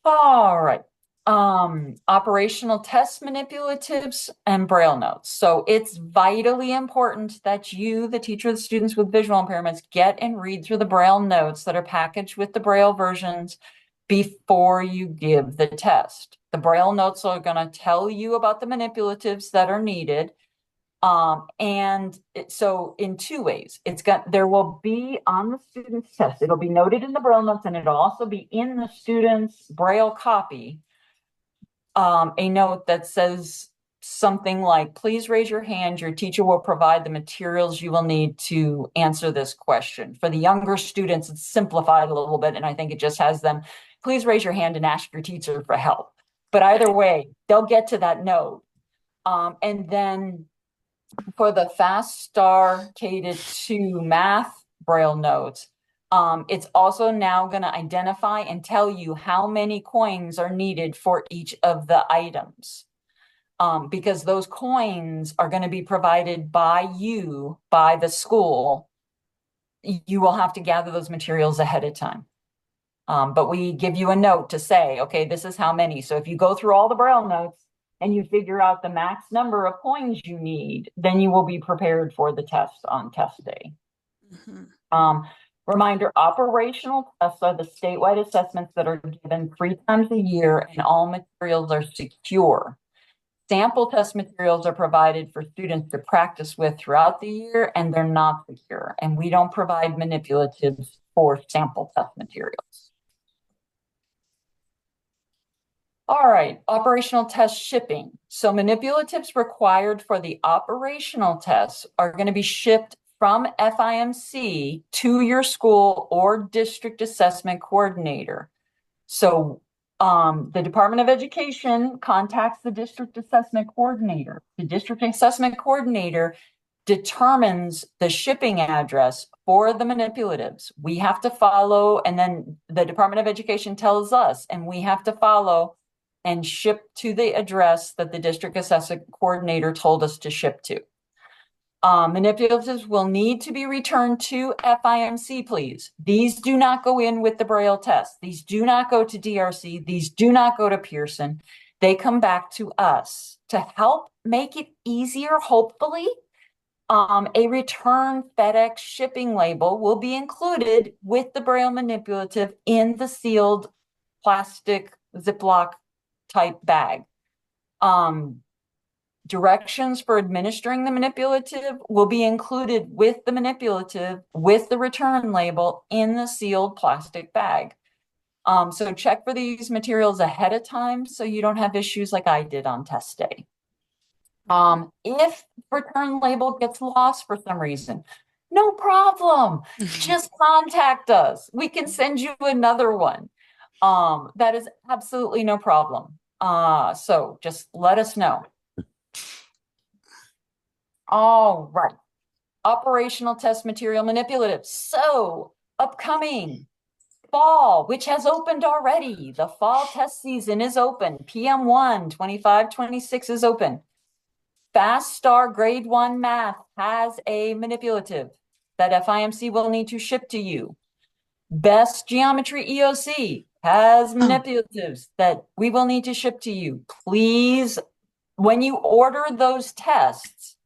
All right. Operational test manipulatives and Braille notes. So it's vitally important that you, the teacher of the students with visual impairments, get and read through the Braille notes that are packaged with the Braille versions before you give the test. The Braille notes are going to tell you about the manipulatives that are needed. So in two ways, there will be on the student's test, it'll be noted in the Braille notes, and it'll also be in the student's Braille copy, a note that says something like, please raise your hand. Your teacher will provide the materials you will need to answer this question. For the younger students, it's simplified a little bit, and I think it just has them, please raise your hand and ask your teacher for help. But either way, they'll get to that note. And then for the Fast Star K-2 math Braille notes, it's also now going to identify and tell you how many coins are needed for each of the items. Because those coins are going to be provided by you, by the school. You will have to gather those materials ahead of time. But we give you a note to say, okay, this is how many. So if you go through all the Braille notes and you figure out the max number of coins you need, then you will be prepared for the test on test day. Mm-hmm. Reminder, operational tests are the statewide assessments that are given 3 times a year, and all materials are secure. Sample test materials are provided for students to practice with throughout the year, and they're not secure. And we don't provide manipulatives for sample test materials. All right, operational test shipping. So manipulatives required for the operational tests are going to be shipped from FIMC to your school or district assessment coordinator. So the Department of Education contacts the district assessment coordinator. The district assessment coordinator determines the shipping address for the manipulatives. We have to follow, and then the Department of Education tells us, and we have to follow and ship to the address that the district assessment coordinator told us to ship to. Manipulatives will need to be returned to FIMC, please. These do not go in with the Braille test. These do not go to DRC. These do not go to Pearson. They come back to us to help make it easier, hopefully. A return FedEx shipping label will be included with the Braille manipulative in the sealed plastic Ziploc type bag. Directions for administering the manipulative will be included with the manipulative with the return label in the sealed plastic bag. So check for these materials ahead of time so you don't have issues like I did on test day. If return label gets lost for some reason, no problem. Just contact us. We can send you another one. That is absolutely no problem. So just let us know. All right. Operational test material manipulatives. So upcoming fall, which has opened already. The fall test season is open. PM1 25-26 is open. Fast Star Grade 1 Math has a manipulative that FIMC will need to ship to you. Best Geometry EOC has manipulatives that we will need to ship to you. Please, when you order those tests,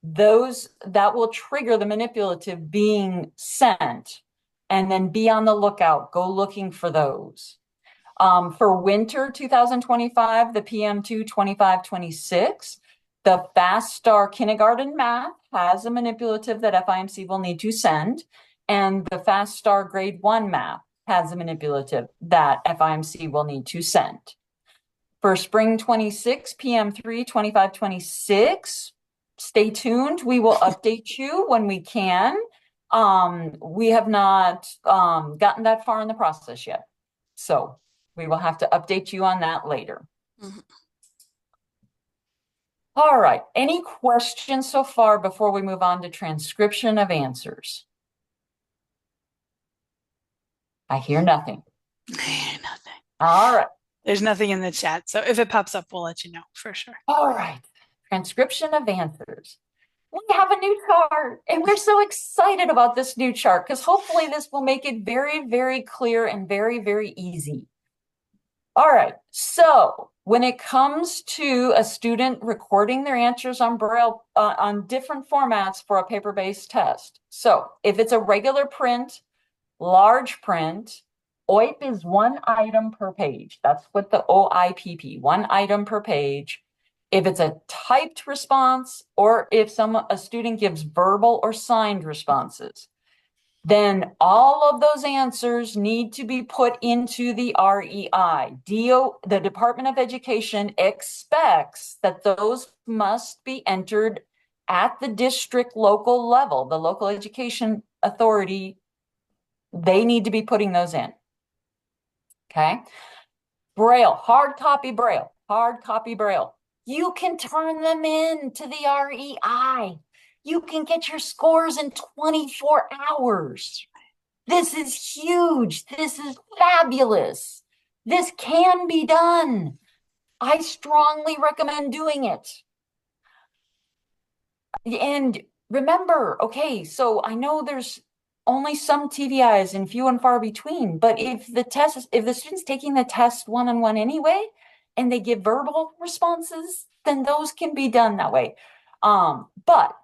that will trigger the manipulative being sent, and then be on the lookout. Go looking for those. For winter 2025, the PM2 25-26, the Fast Star Kindergarten Math has a manipulative that FIMC will need to send, and the Fast Star Grade 1 Math has a manipulative that FIMC will need to send. For spring 26, PM3 25-26, stay tuned. We will update you when we can. We have not gotten that far in the process yet, so we will have to update you on that later. All right. Any questions so far before we move on to transcription of answers? I hear nothing. I hear nothing. All right. There's nothing in the chat, so if it pops up, we'll let you know for sure. All right. Transcription of answers. We have a new chart, and we're so excited about this new chart because hopefully this will make it very, very clear and very, very easy. All right. So when it comes to a student recording their answers on Braille, on different formats for a paper-based test. So if it's a regular print, large print, OIP is 1 item per page. That's what the OIPP, 1 item per page. If it's a typed response, or if a student gives verbal or signed responses, then all of those answers need to be put into the REI. The Department of Education expects that those must be entered at the district local level. The local education authority, they need to be putting those in. Okay. Braille, hard copy Braille. You can turn them in to the REI. You can get your scores in 24 hours. This is huge. This is fabulous. This can be done. I strongly recommend doing it. And remember, okay, so I know there's only some TVIs and few and far between, but if the student's taking the test one-on-one anyway, and they give verbal responses, then those can be done that way. But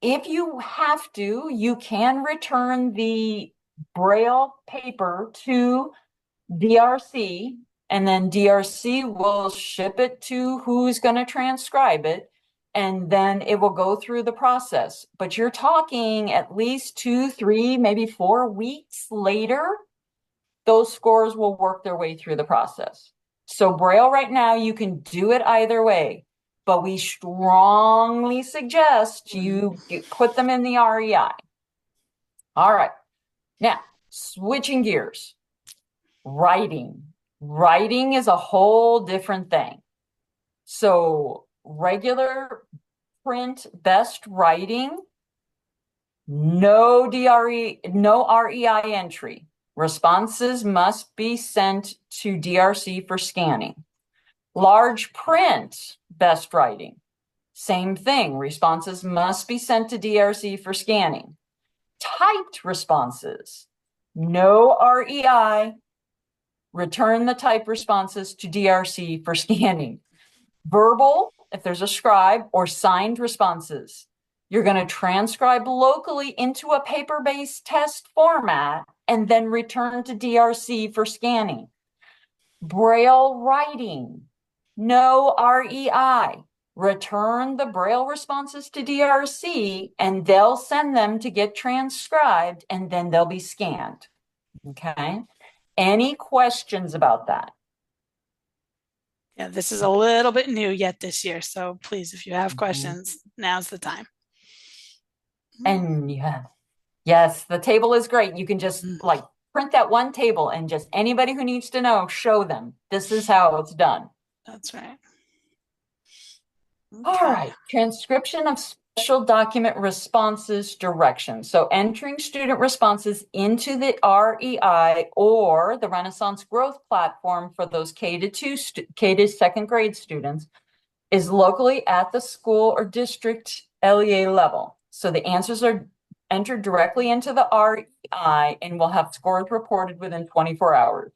if you have to, you can return the Braille paper to DRC, and then DRC will ship it to who's going to transcribe it, and then it will go through the process. But you're talking at least 2, 3, maybe 4 weeks later, those scores will work their way through the process. So Braille right now, you can do it either way, but we strongly suggest you put them in the REI. All right. Now, switching gears. Writing. Writing is a whole different thing. So regular print best writing, no REI entry. Responses must be sent to DRC for scanning. Large print best writing, same thing. Responses must be sent to DRC for scanning. Typed responses, no REI. Return the typed responses to DRC for scanning. Verbal, if there's a scribe, or signed responses, you're going to transcribe locally into a paper-based test format and then return to DRC for scanning. Braille writing, no REI. Return the Braille responses to DRC and they'll send them to get transcribed and then they'll be scanned. Okay. Any questions about that? Yeah, this is a little bit new yet this year. So please, if you have questions, now's the time. And yes, the table is great. You can just print that one table and just anybody who needs to know, show them. This is how it's done. That's right. Okay. All right. Transcription of special document responses directions. So entering student responses into the REI or the Renaissance Growth Platform for those K to second grade students is locally at the school or district LEA level. So the answers are entered directly into the REI and will have scores reported within 24 hours.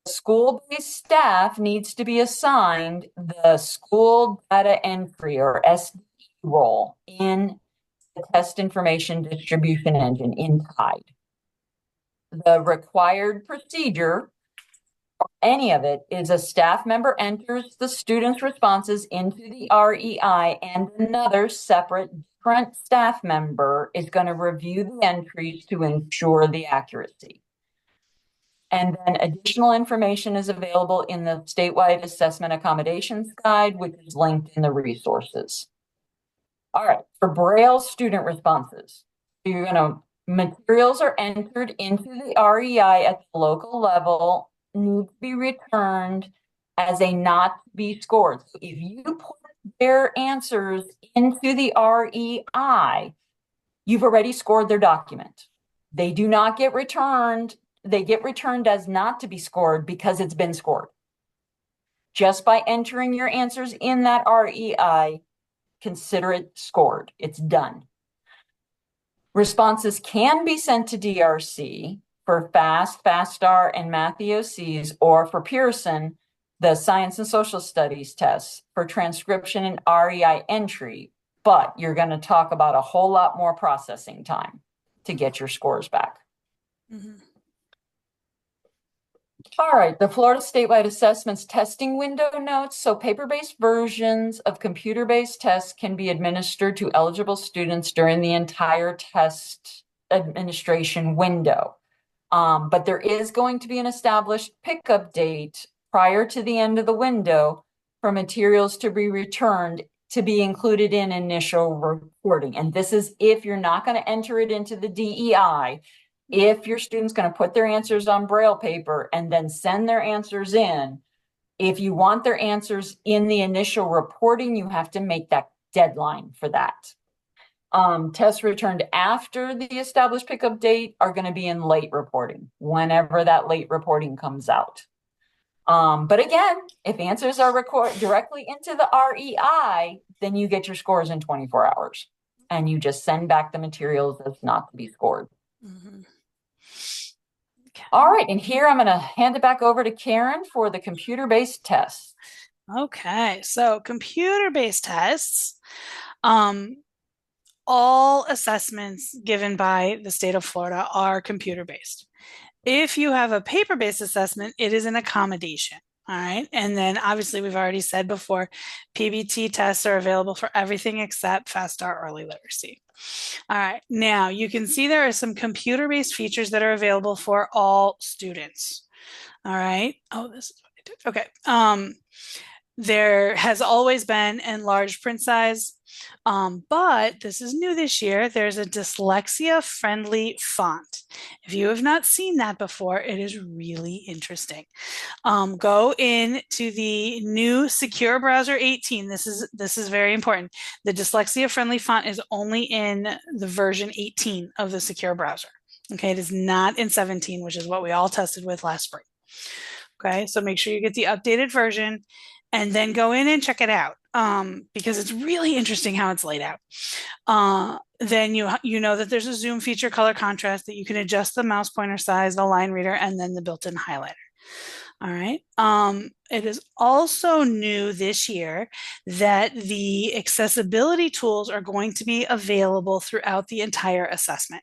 School-based staff needs to be assigned the school data entry or SDE role in the test information distribution engine in TIDE. The required procedure, any of it, is a staff member enters the student's responses into the REI and another separate different staff member is going to review the entries to ensure the accuracy. And then additional information is available in the Statewide Assessment Accommodations Guide, which is linked in the resources. All right, for Braille student responses, materials are entered into the REI at the local level, need to be returned as a not to be scored. So if you put their answers into the REI, you've already scored their document. They do not get returned. They get returned as not to be scored because it's been scored. Just by entering your answers in that REI, consider it scored. It's done. Responses can be sent to DRC for FAST, FASTAR, and Math EOCs, or for Pearson, the Science and Social Studies tests for transcription and REI entry, but you're going to talk about a whole lot more processing time to get your scores back. Mm-hmm. All right, the Florida Statewide Assessments testing window notes. So paper-based versions of computer-based tests can be administered to eligible students during the entire test administration window. But there is going to be an established pickup date prior to the end of the window for materials to be returned to be included in initial reporting. And this is if you're not going to enter it into the DEI. If your student's going to put their answers on Braille paper and then send their answers in, if you want their answers in the initial reporting, you have to make that deadline for that. Tests returned after the established pickup date are going to be in late reporting, whenever that late reporting comes out. But again, if answers are recorded directly into the REI, then you get your scores in 24 hours and you just send back the materials as not to be scored. Mm-hmm. Okay. All right, and here I'm going to hand it back over to Karen for the computer-based tests. Okay, so computer-based tests, all assessments given by the state of Florida are computer-based. If you have a paper-based assessment, it is an accommodation. All right. And then obviously we've already said before, PBT tests are available for everything except Fast Start Early Literacy. All right. Now you can see there are some computer-based features that are available for all students. All right. Oh, this is what I did. Okay. There has always been enlarged print size, but this is new this year. There's a dyslexia-friendly font. If you have not seen that before, it is really interesting. Go into the new Secure Browser 18. This is very important. The dyslexia-friendly font is only in the version 18 of the Secure Browser. Okay, it is not in 17, which is what we all tested with last spring. Okay, so make sure you get the updated version and then go in and check it out because it's really interesting how it's laid out. Then you know that there's a zoom feature, color contrast, that you can adjust the mouse pointer size, the line reader, and then the built-in highlighter. All right. It is also new this year that the accessibility tools are going to be available throughout the entire assessment.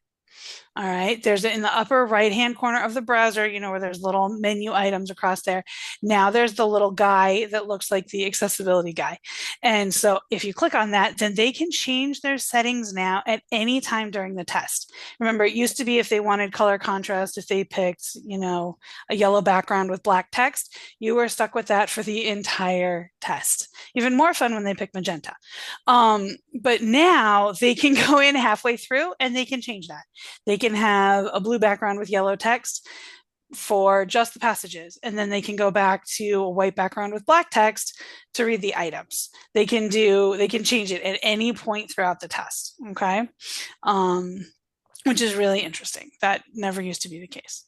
All right, there's in the upper right-hand corner of the browser, you know, where there's little menu items across there. Now there's the little guy that looks like the accessibility guy. And so if you click on that, then they can change their settings now at any time during the test. Remember, it used to be if they wanted color contrast, if they picked, you know, a yellow background with black text, you were stuck with that for the entire test. Even more fun when they pick magenta. But now they can go in halfway through and they can change that. They can have a blue background with yellow text. for just the passages, and then they can go back to a white background with black text to read the items. They can change it at any point throughout the test, okay? Which is really interesting. That never used to be the case.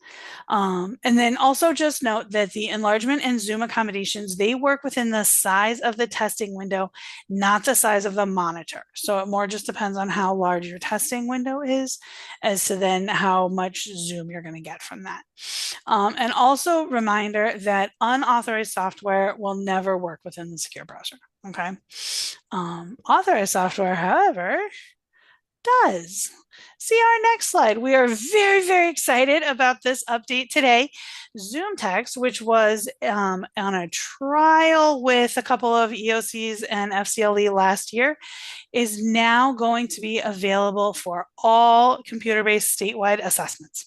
And then also just note that the enlargement and zoom accommodations, they work within the size of the testing window, not the size of the monitor. So it more just depends on how large your testing window is as to then how much zoom you're going to get from that. And also reminder that unauthorized software will never work within the secure browser, okay? Authorized software, however, does. See our next slide. We are very, very excited about this update today. Zoom text, which was on a trial with a couple of EOCs and FCLE last year, is now going to be available for all computer-based statewide assessments.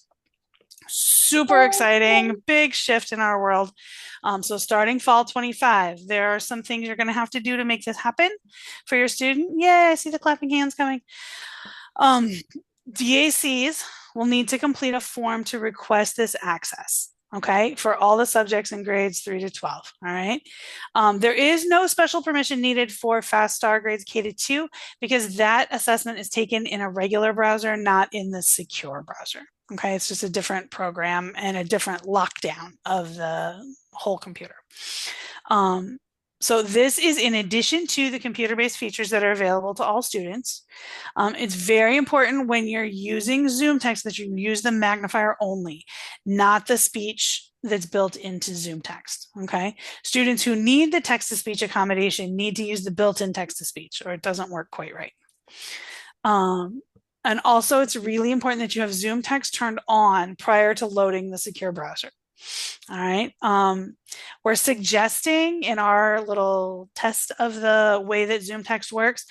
Super exciting, big shift in our world. So starting fall 25, there are some things you're going to have to do to make this happen for your student. Yeah, I see the clapping hands coming. DACs will need to complete a form to request this access, okay, for all the subjects in grades 3 to 12, all right? There is no special permission needed for Fast Star grades K to 2 because that assessment is taken in a regular browser, not in the secure browser, okay? It's just a different program and a different lockdown of the whole computer. So this is in addition to the computer-based features that are available to all students. It's very important when you're using Zoom text that you use the magnifier only, not the speech that's built into Zoom text, okay? Students who need the text-to-speech accommodation need to use the built-in text-to-speech or it doesn't work quite right. And also it's really important that you have Zoom text turned on prior to loading the secure browser. All right. We're suggesting in our little test of the way that Zoom text works,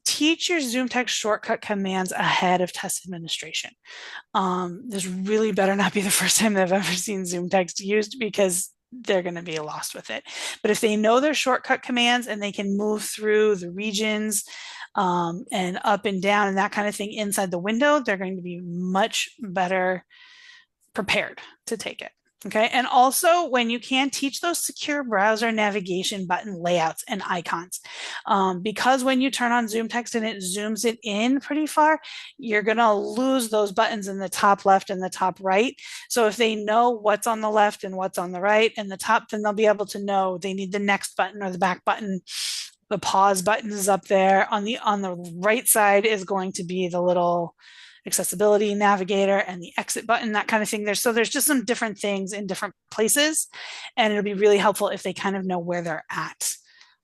teach your Zoom text shortcut commands ahead of test administration. This really better not be the first time they've ever seen Zoom text used because they're going to be lost with it. But if they know their shortcut commands and they can move through the regions and up and down and that kind of thing inside the window, they're going to be much better prepared to take it. Okay, and also when you can teach those secure browser navigation button layouts and icons, because when you turn on Zoom text and it zooms it in pretty far, you're gonna lose those buttons in the top left and the top right. So if they know what's on the left and what's on the right and the top, then they'll be able to know they need the next button or the back button. The pause button is up there. On the right side is going to be the little accessibility navigator and the exit button, that kind of thing. There's just some different things in different places, and it'll be really helpful if they kind of know where they're at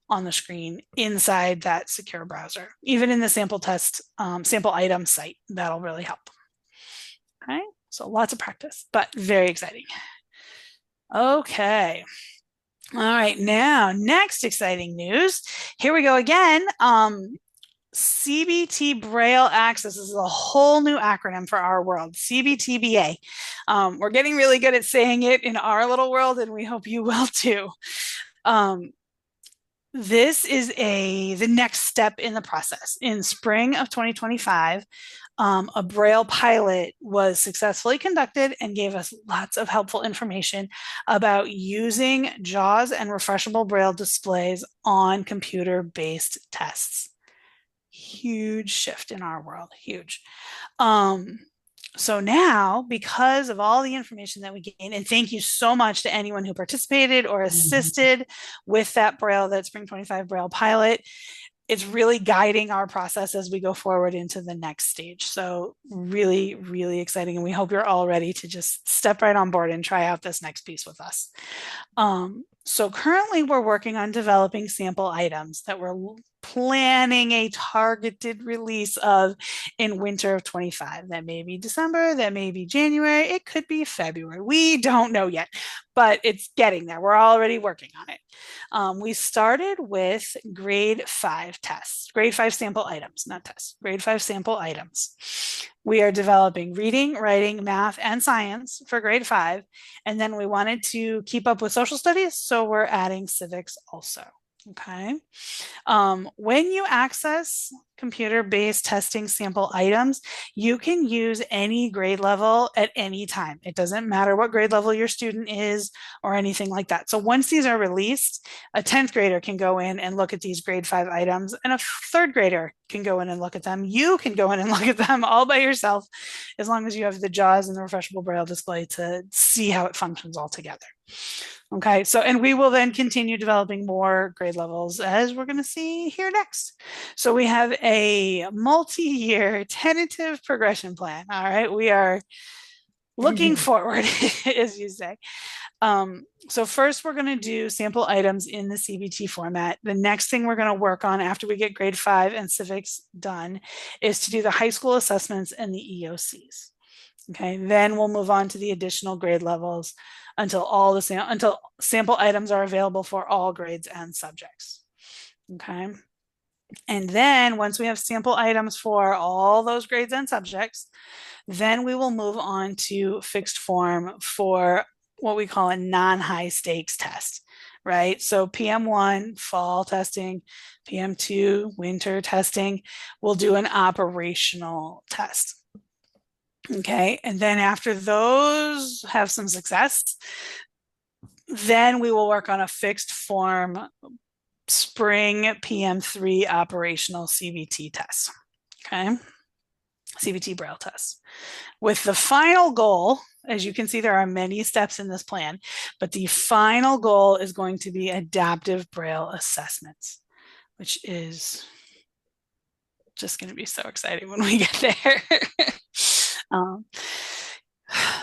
on the screen inside that secure browser. Even in the sample test, sample item site, that'll really help. Okay, so lots of practice, but very exciting. Okay. All right, now next exciting news. Here we go again. CBT Braille Access is a whole new acronym for our world, CBTBA. We're getting really good at saying it in our little world, and we hope you will too. This is the next step in the process. In spring of 2025, a Braille pilot was successfully conducted and gave us lots of helpful information about using JAWS and refreshable Braille displays on computer-based tests. Huge shift in our world, huge. So now, because of all the information that we gained, and thank you so much to anyone who participated or assisted with that Spring 25 Braille pilot, it's really guiding our process as we go forward into the next stage. So really, really exciting. And we hope you're all ready to just step right on board and try out this next piece with us. So currently we're working on developing sample items that we're planning a targeted release of in winter of 25. That may be December, that may be January, it could be February. We don't know yet, but it's getting there. We're already working on it. We started with grade 5 tests, grade 5 sample items, not tests, grade 5 sample items. We are developing reading, writing, math, and science for grade 5. And then we wanted to keep up with social studies, so we're adding civics also. Okay. When you access computer-based testing sample items, you can use any grade level at any time. It doesn't matter what grade level your student is or anything like that. So once these are released, a 10th grader can go in and look at these grade 5 items, and a 3rd grader can go in and look at them. You can go in and look at them all by yourself, as long as you have the JAWS and the refreshable Braille display to see how it functions all together. Okay, so, and we will then continue developing more grade levels, as we're going to see here next. So we have a multi-year tentative progression plan. All right, we are looking forward, as you say. So first we're going to do sample items in the CBT format. The next thing we're going to work on after we get grade 5 and civics done is to do the high school assessments and the EOCs. Okay, then we'll move on to the additional grade levels until sample items are available for all grades and subjects. Okay, and then once we have sample items for all those grades and subjects, then we will move on to fixed form for what we call a non-high stakes test, right? So PM1, fall testing, PM2, winter testing, we'll do an operational test. Okay, and then after those have some success, then we will work on a fixed form spring PM3 operational CBT test. Okay, CBT Braille test. With the final goal, as you can see, there are many steps in this plan, but the final goal is going to be adaptive Braille assessments, which is just going to be so exciting when we get there.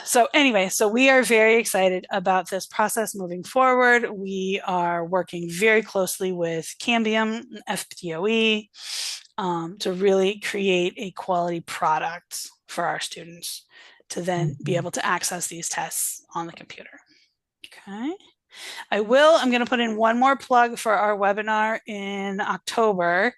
So anyway, so we are very excited about this process moving forward. We are working very closely with Cambium, FPOE, to really create a quality product for our students to then be able to access these tests on the computer. Okay. I'm going to put in one more plug for our webinar in October.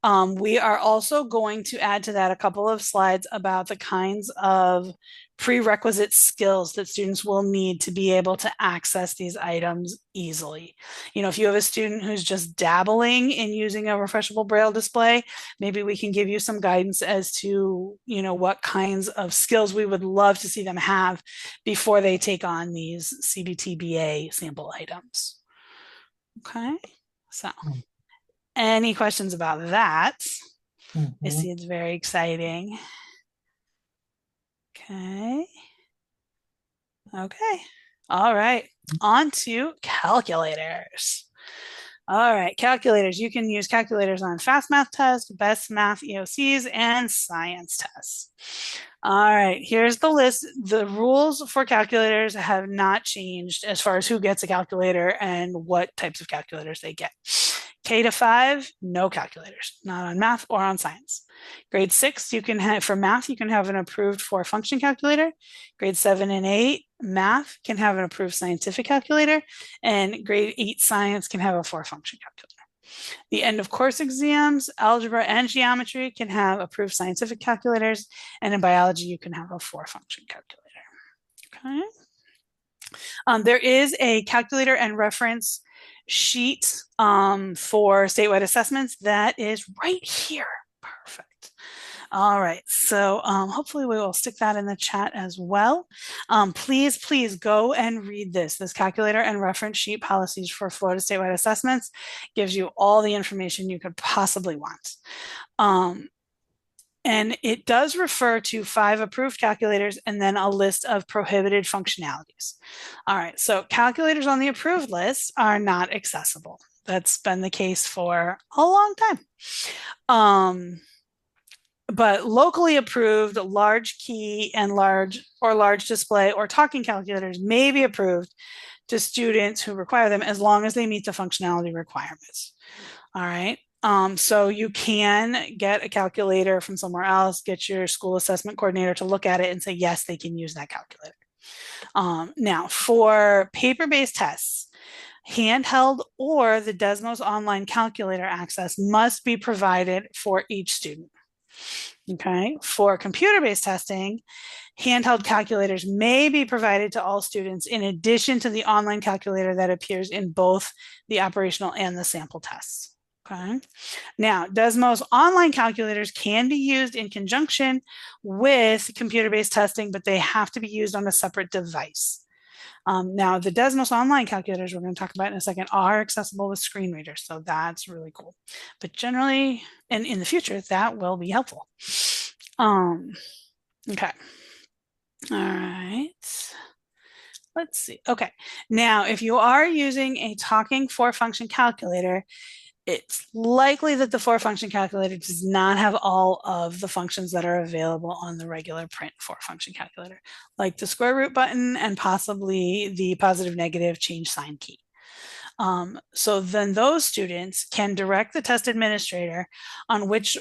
We are also going to add to that a couple of slides about the kinds of prerequisite skills that students will need to be able to access these items easily. You know, if you have a student who's just dabbling in using a refreshable Braille display, maybe we can give you some guidance as to, you know, what kinds of skills we would love to see them have before they take on these CBT-BA sample items. Okay, so any questions about that? I see it's very exciting. Okay. Okay. All right. On to calculators. All right. Calculators. You can use calculators on fast math tests, best math EOCs, and science tests. All right. Here's the list. The rules for calculators have not changed as far as who gets a calculator and what types of calculators they get. K to 5, no calculators, not on math or on science. Grade 6, you can have, for math, you can have an approved 4-function calculator. Grade 7 and 8, math can have an approved scientific calculator, and grade 8 science can have a 4-function calculator. The end of course exams, algebra and geometry can have approved scientific calculators, and in biology, you can have a 4-function calculator. Okay. There is a calculator and reference sheet for statewide assessments that is right here. Perfect. All right, so hopefully we will stick that in the chat as well. Please go and read this. This calculator and reference sheet policies for Florida statewide assessments gives you all the information you could possibly want. And it does refer to 5 approved calculators and then a list of prohibited functionalities. All right, so calculators on the approved list are not accessible. That's been the case for a long time. But locally approved large key and large display or talking calculators may be approved to students who require them as long as they meet the functionality requirements. All right. So you can get a calculator from somewhere else, get your school assessment coordinator to look at it and say, yes, they can use that calculator. Now, for paper-based tests, handheld or the Desmos online calculator access must be provided for each student. Okay, for computer-based testing, handheld calculators may be provided to all students in addition to the online calculator that appears in both the operational and the sample tests. Okay. Now, Desmos online calculators can be used in conjunction with computer-based testing, but they have to be used on a separate device. Now, the Desmos online calculators we're going to talk about in a second are accessible with screen readers, so that's really cool. But generally, and in the future, that will be helpful. Okay. All right. Let's see. Okay. Now, if you are using a talking four-function calculator, it's likely that the four-function calculator does not have all of the functions that are available on the regular print four-function calculator, like the square root button and possibly the positive negative change sign key. So then those students can direct the test administrator on which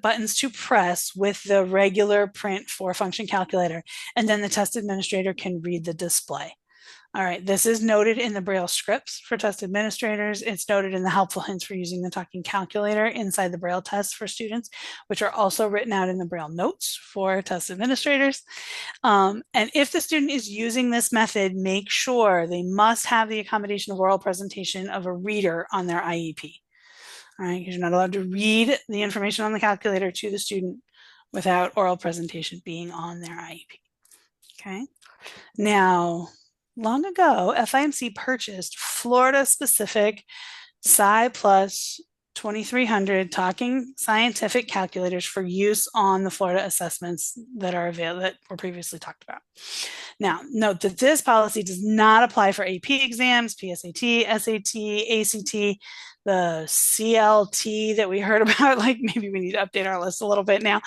buttons to press with the regular print four-function calculator, and then the test administrator can read the display. All right, this is noted in the Braille scripts for test administrators. It's noted in the helpful hints for using the talking calculator inside the Braille tests for students, which are also written out in the Braille notes for test administrators. And if the student is using this method, make sure they must have the accommodation of oral presentation of a reader on their IEP. All right, because you're not allowed to read the information on the calculator to the student without oral presentation being on their IEP. Okay, now, long ago, FIMC purchased Florida-specific Sci Plus 2300 talking scientific calculators for use on the Florida assessments that are available that were previously talked about. Now, note that this policy does not apply for AP exams, PSAT, SAT, ACT, the CLT that we heard about. Like maybe we need to update our list a little bit now.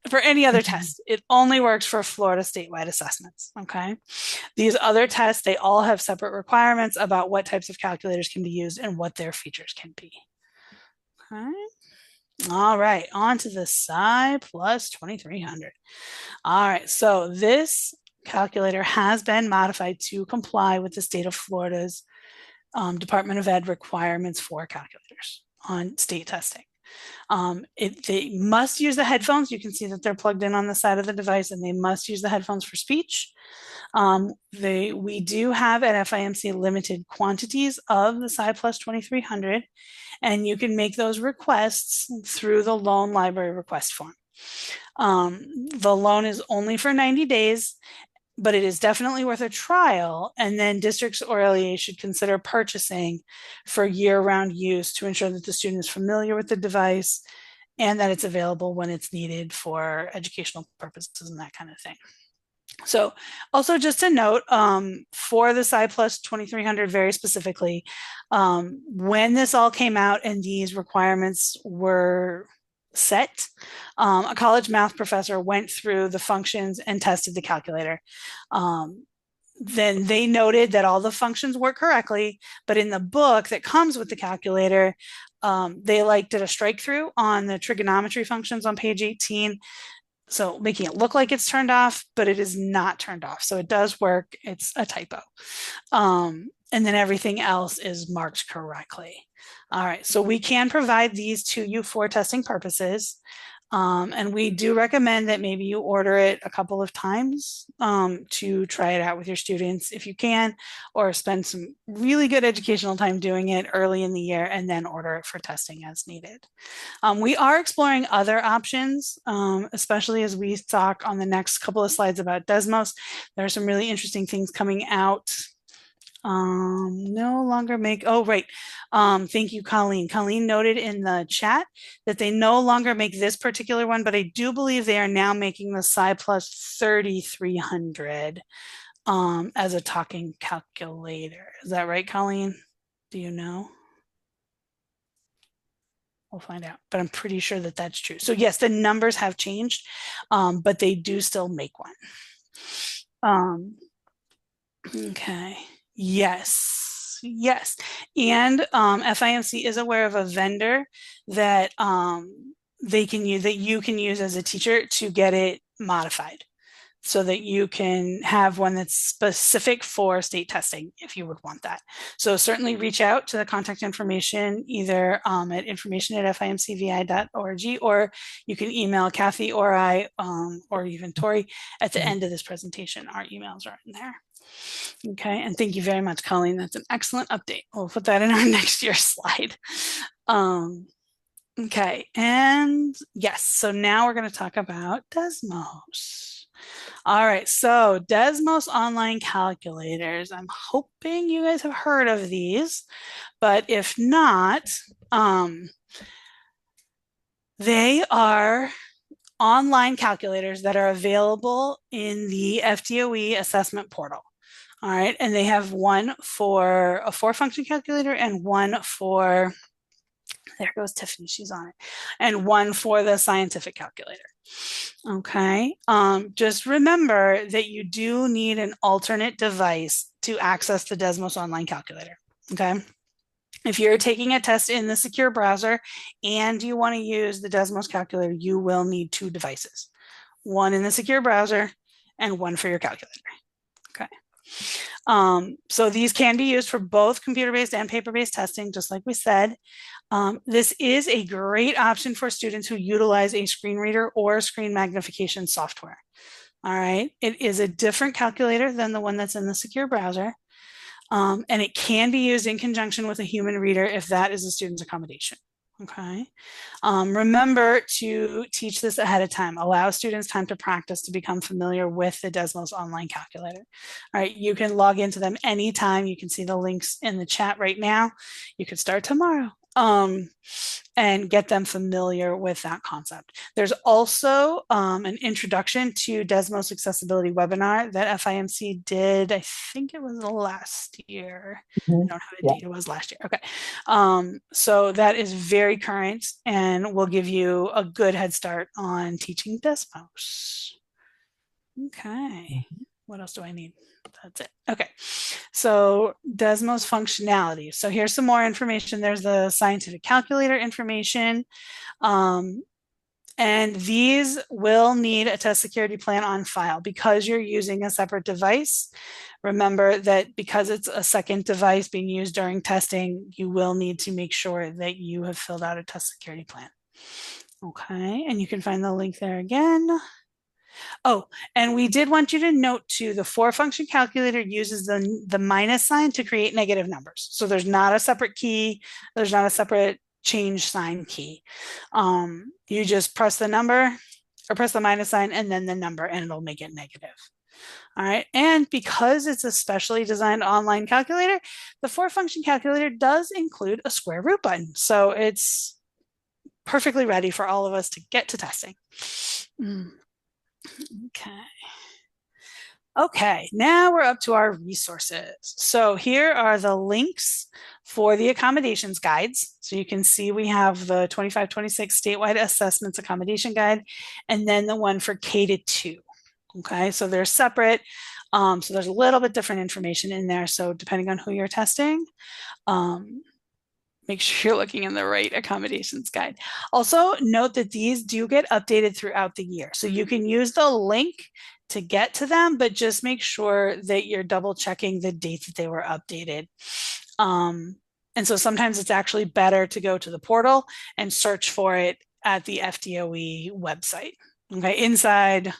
For any other test, it only works for Florida statewide assessments, okay? These other tests, they all have separate requirements about what types of calculators can be used and what their features can be, okay? All right, on to the Sci Plus 2300. All right, so this calculator has been modified to comply with the state of Florida's Department of Ed requirements for calculators on state testing. They must use the headphones. You can see that they're plugged in on the side of the device, and they must use the headphones for speech. We do have at FIMC limited quantities of the Sci Plus 2300, and you can make those requests through the loan library request form. The loan is only for 90 days, but it is definitely worth a trial, and then districts or LEA should consider purchasing for year-round use to ensure that the student is familiar with the device and that it's available when it's needed for educational purposes and that kind of thing. So also just to note, for the Sci Plus 2300 very specifically, when this all came out and these requirements were set, a college math professor went through the functions and tested the calculator. Then they noted that all the functions work correctly, but in the book that comes with the calculator, they did a strike through on the trigonometry functions on page 18. So making it look like it's turned off, but it is not turned off. So it does work. It's a typo. And then everything else is marked correctly. All right, so we can provide these to you for testing purposes. And we do recommend that maybe you order it a couple of times to try it out with your students if you can, or spend some really good educational time doing it early in the year and then order it for testing as needed. We are exploring other options, especially as we talk on the next couple of slides about Desmos. There are some really interesting things coming out. No longer make, oh, right. Thank you, Colleen. Colleen noted in the chat that they no longer make this particular one, but I do believe they are now making the Sci Plus 3300 as a talking calculator. Is that right, Colleen? Do you know? We'll find out, but I'm pretty sure that that's true. So yes, the numbers have changed, but they do still make one. Okay. Yes, yes. And FIMC is aware of a vendor that they can use, that you can use as a teacher to get it modified so that you can have one that's specific for state testing if you would want that. So certainly reach out to the contact information either at information@fimcvi.org, or you can email Kathy or I, or even Tori at the end of this presentation. Our emails are in there. Okay, and thank you very much, Colleen. That's an excellent update. We'll put that in our next year's slide. Okay, and yes, so now we're going to talk about Desmos. All right, so Desmos online calculators. I'm hoping you guys have heard of these, but if not, they are online calculators that are available in the FDOE assessment portal. All right, and they have one for a 4-function calculator and one for, there goes Tiffany, she's on it, and one for the scientific calculator. Okay, just remember that you do need an alternate device to access the Desmos online calculator. Okay, if you're taking a test in the secure browser and you want to use the Desmos calculator, you will need 2 devices, one in the secure browser and one for your calculator. Okay. So these can be used for both computer-based and paper-based testing, just like we said. This is a great option for students who utilize a screen reader or screen magnification software. All right, it is a different calculator than the one that's in the secure browser. And it can be used in conjunction with a human reader if that is a student's accommodation. Okay. Remember to teach this ahead of time. Allow students time to practice to become familiar with the Desmos online calculator. All right, you can log into them anytime. You can see the links in the chat right now. You could start tomorrow. And get them familiar with that concept. There's also an introduction to Desmos accessibility webinar that FIMC did, I think it was last year. I don't know how the date it was last year. Okay. So that is very current and will give you a good head start on teaching Desmos. Okay. What else do I need? That's it. Okay. So Desmos functionality. So here's some more information. There's the scientific calculator information. And these will need a test security plan on file because you're using a separate device. Remember that because it's a second device being used during testing, you will need to make sure that you have filled out a test security plan. Okay. And you can find the link there again. Oh, and we did want you to note too, the 4-function calculator uses the minus sign to create negative numbers. So there's not a separate key. There's not a separate change sign key. You just press the number or press the minus sign and then the number and it'll make it negative. All right. And because it's a specially designed online calculator, the 4-function calculator does include a square root button. So it's perfectly ready for all of us to get to testing. Okay, now we're up to our resources. So here are the links for the accommodations guides. So you can see we have the 25-26 statewide assessments accommodation guide, and then the one for K-2. Okay, so they're separate. So there's a little bit different information in there. So depending on who you're testing, make sure you're looking in the right accommodations guide. Also note that these do get updated throughout the year. So you can use the link to get to them, but just make sure that you're double checking the date that they were updated. And so sometimes it's actually better to go to the portal and search for it at the FDOE website, okay, inside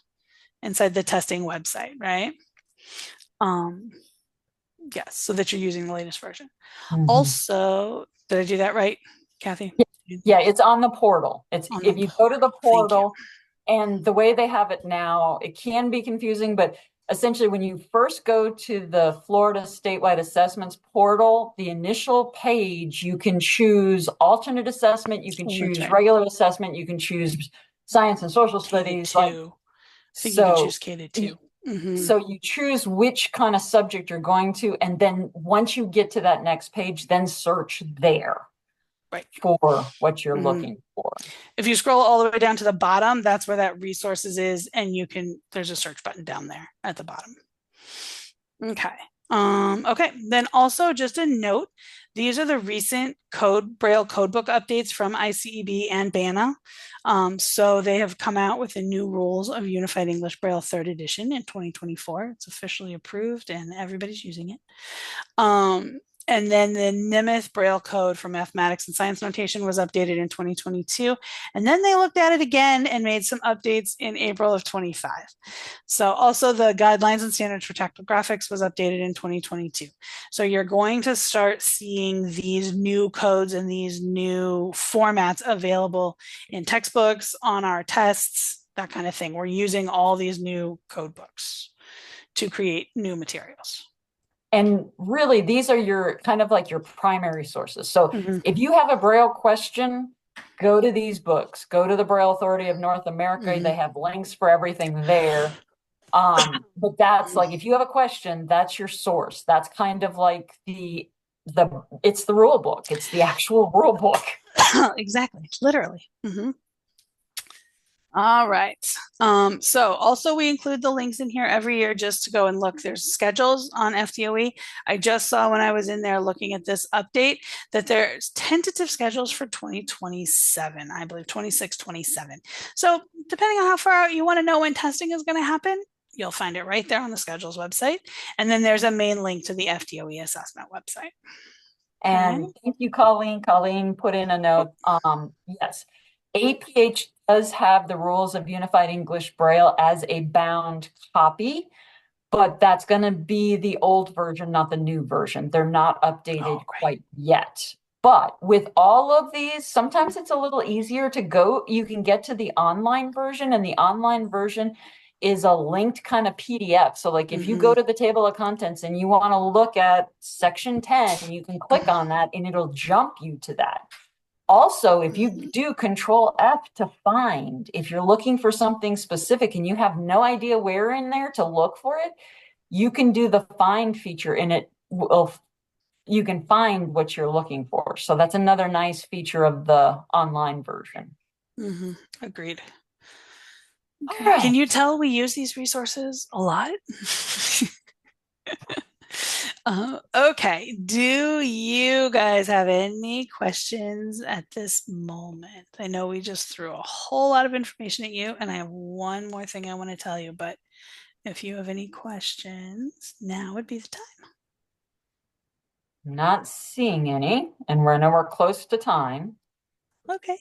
the testing website, right? Yes, so that you're using the latest version. Also, did I do that right, Kathy? Yeah, it's on the portal. It's if you go to the portal, and the way they have it now, it can be confusing, but essentially when you first go to the Florida Statewide Assessments portal, the initial page, you can choose alternate assessment, you can choose regular assessment, you can choose science and social studies. So you can choose K-2. So you choose which kind of subject you're going to, and then once you get to that next page, then search there for what you're looking for. If you scroll all the way down to the bottom, that's where that resources is, and there's a search button down there at the bottom. Okay, Okay, then also just a note, these are the recent Braille codebook updates from ICEB and BANA. So they have come out with the new rules of Unified English Braille 3rd edition in 2024. It's officially approved and everybody's using it. And then the Nemeth Braille code for mathematics and science notation was updated in 2022. And then they looked at it again and made some updates in April of 25. So also the guidelines and standards for tactile graphics was updated in 2022. So you're going to start seeing these new codes and these new formats available in textbooks, on our tests, that kind of thing. We're using all these new code books to create new materials. And really, these are your kind of like your primary sources. So if you have a Braille question, go to these books. Go to the Braille Authority of North America. They have links for everything there. But that's like, if you have a question, that's your source. That's kind of like it's the rule book. It's the actual rule book. Exactly, literally. All right. So also we include the links in here every year just to go and look. There's schedules on FDOE. I just saw when I was in there looking at this update that there's tentative schedules for 2027, I believe 26, 27. So depending on how far out you want to know when testing is going to happen, you'll find it right there on the schedules website. And then there's a main link to the FDOE assessment website. And thank you, Colleen. Colleen put in a note. Yes, APH does have the rules of Unified English Braille as a bound copy, but that's going to be the old version, not the new version. They're not updated quite yet. But with all of these, sometimes it's a little easier to go. You can get to the online version, and the online version is a linked kind of PDF. So like if you go to the table of contents and you want to look at section 10, you can click on that and it'll jump you to that. Also, if you do Control F to find, if you're looking for something specific and you have no idea where in there to look for it, you can do the find feature and you can find what you're looking for. So that's another nice feature of the online version. Agreed. Okay. Right. Can you tell we use these resources a lot? Okay, do you guys have any questions at this moment? I know we just threw a whole lot of information at you, and I have one more thing I want to tell you, but if you have any questions, now would be the time. Not seeing any, and I know we're close to time. Okay.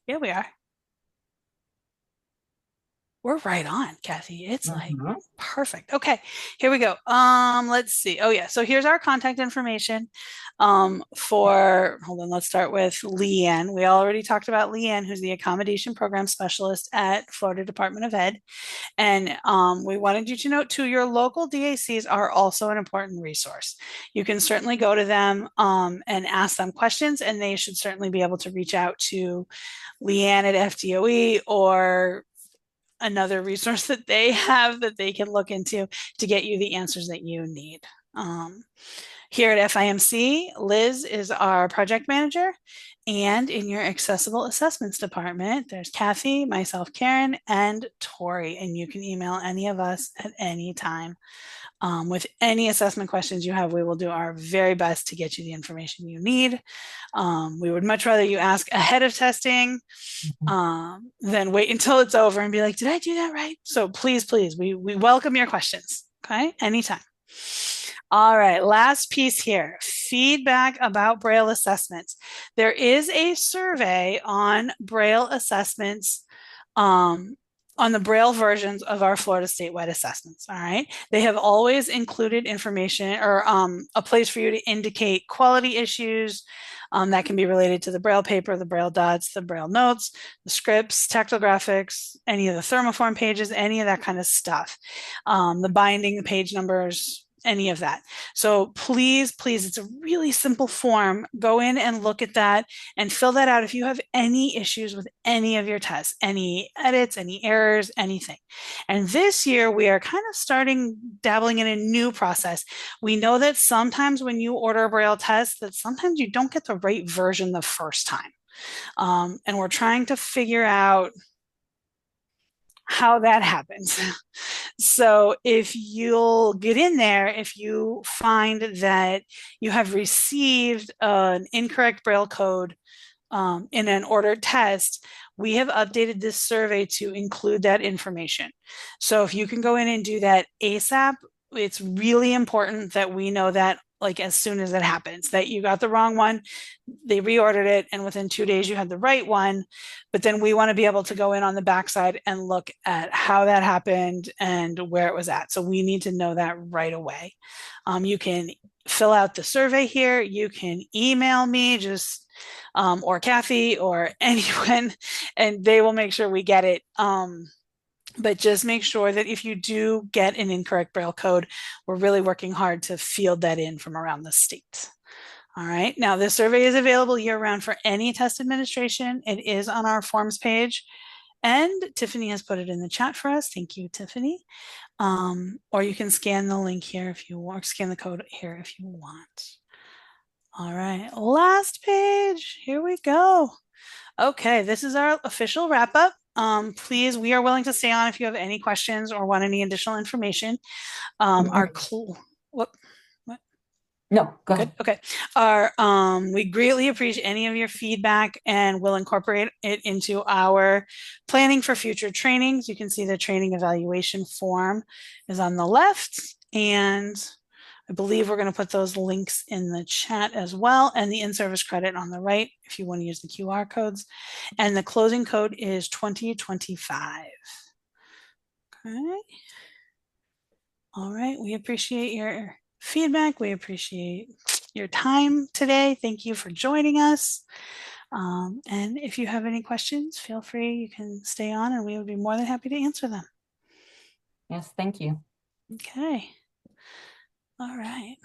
Yeah, we are. We're right on, Kathy. It's like perfect. Okay, here we go. Let's see. Oh yeah, so here's our contact information hold on, let's start with Leanne. We already talked about Leanne, who's the accommodation program specialist at Florida Department of Ed. And we wanted you to note too, your local DACs are also an important resource. You can certainly go to them and ask them questions, and they should certainly be able to reach out to Leanne at FDOE or another resource that they have that they can look into to get you the answers that you need. Here at FIMC, Liz is our project manager, and in your accessible assessments department, there's Kathy, myself, Karen, and Tori, and you can email any of us at any time. With any assessment questions you have, we will do our very best to get you the information you need. We would much rather you ask ahead of testing than wait until it's over and be like, did I do that right? So please, we welcome your questions, okay? Anytime. All right, last piece here, feedback about Braille assessments. There is a survey on Braille assessments on the Braille versions of our Florida statewide assessments, all right? They have always included information or a place for you to indicate quality issues that can be related to the Braille paper, the Braille dots, the Braille notes, the scripts, tactile graphics, any of the thermoform pages, any of that kind of stuff. The binding, the page numbers, any of that. So please, it's a really simple form. Go in and look at that and fill that out if you have any issues with any of your tests, any edits, any errors, anything. And this year we are kind of dabbling in a new process. We know that sometimes when you order a Braille test, that sometimes you don't get the right version the first time. And we're trying to figure out how that happens. So if you'll get in there, if you find that you have received an incorrect Braille code in an ordered test, we have updated this survey to include that information. So if you can go in and do that ASAP, it's really important that we know that like as soon as it happens, that you got the wrong one, they reordered it, and within 2 days you had the right one. But then we want to be able to go in on the backside and look at how that happened and where it was at. So we need to know that right away. You can fill out the survey here. You can email me just or Kathy or anyone, and they will make sure we get it. But just make sure that if you do get an incorrect Braille code, we're really working hard to field that in from around the state. All right, now this survey is available year-round for any test administration. It is on our forms page, and Tiffany has put it in the chat for us. Thank you, Tiffany. Or you can scan the link here if you want, scan the code here if you want. All right, last page, here we go. Okay, this is our official wrap up. Please, we are willing to stay on if you have any questions or want any additional information. What? No, go ahead. Okay. We greatly appreciate any of your feedback, and we'll incorporate it into our planning for future trainings. You can see the training evaluation form is on the left, and I believe we're going to put those links in the chat as well, and the in-service credit on the right if you want to use the QR codes. And the closing code is 2025. Okay. All right. We appreciate your feedback. We appreciate your time today. Thank you for joining us. And if you have any questions, feel free. You can stay on, and we would be more than happy to answer them. Yes, thank you. Okay. All right.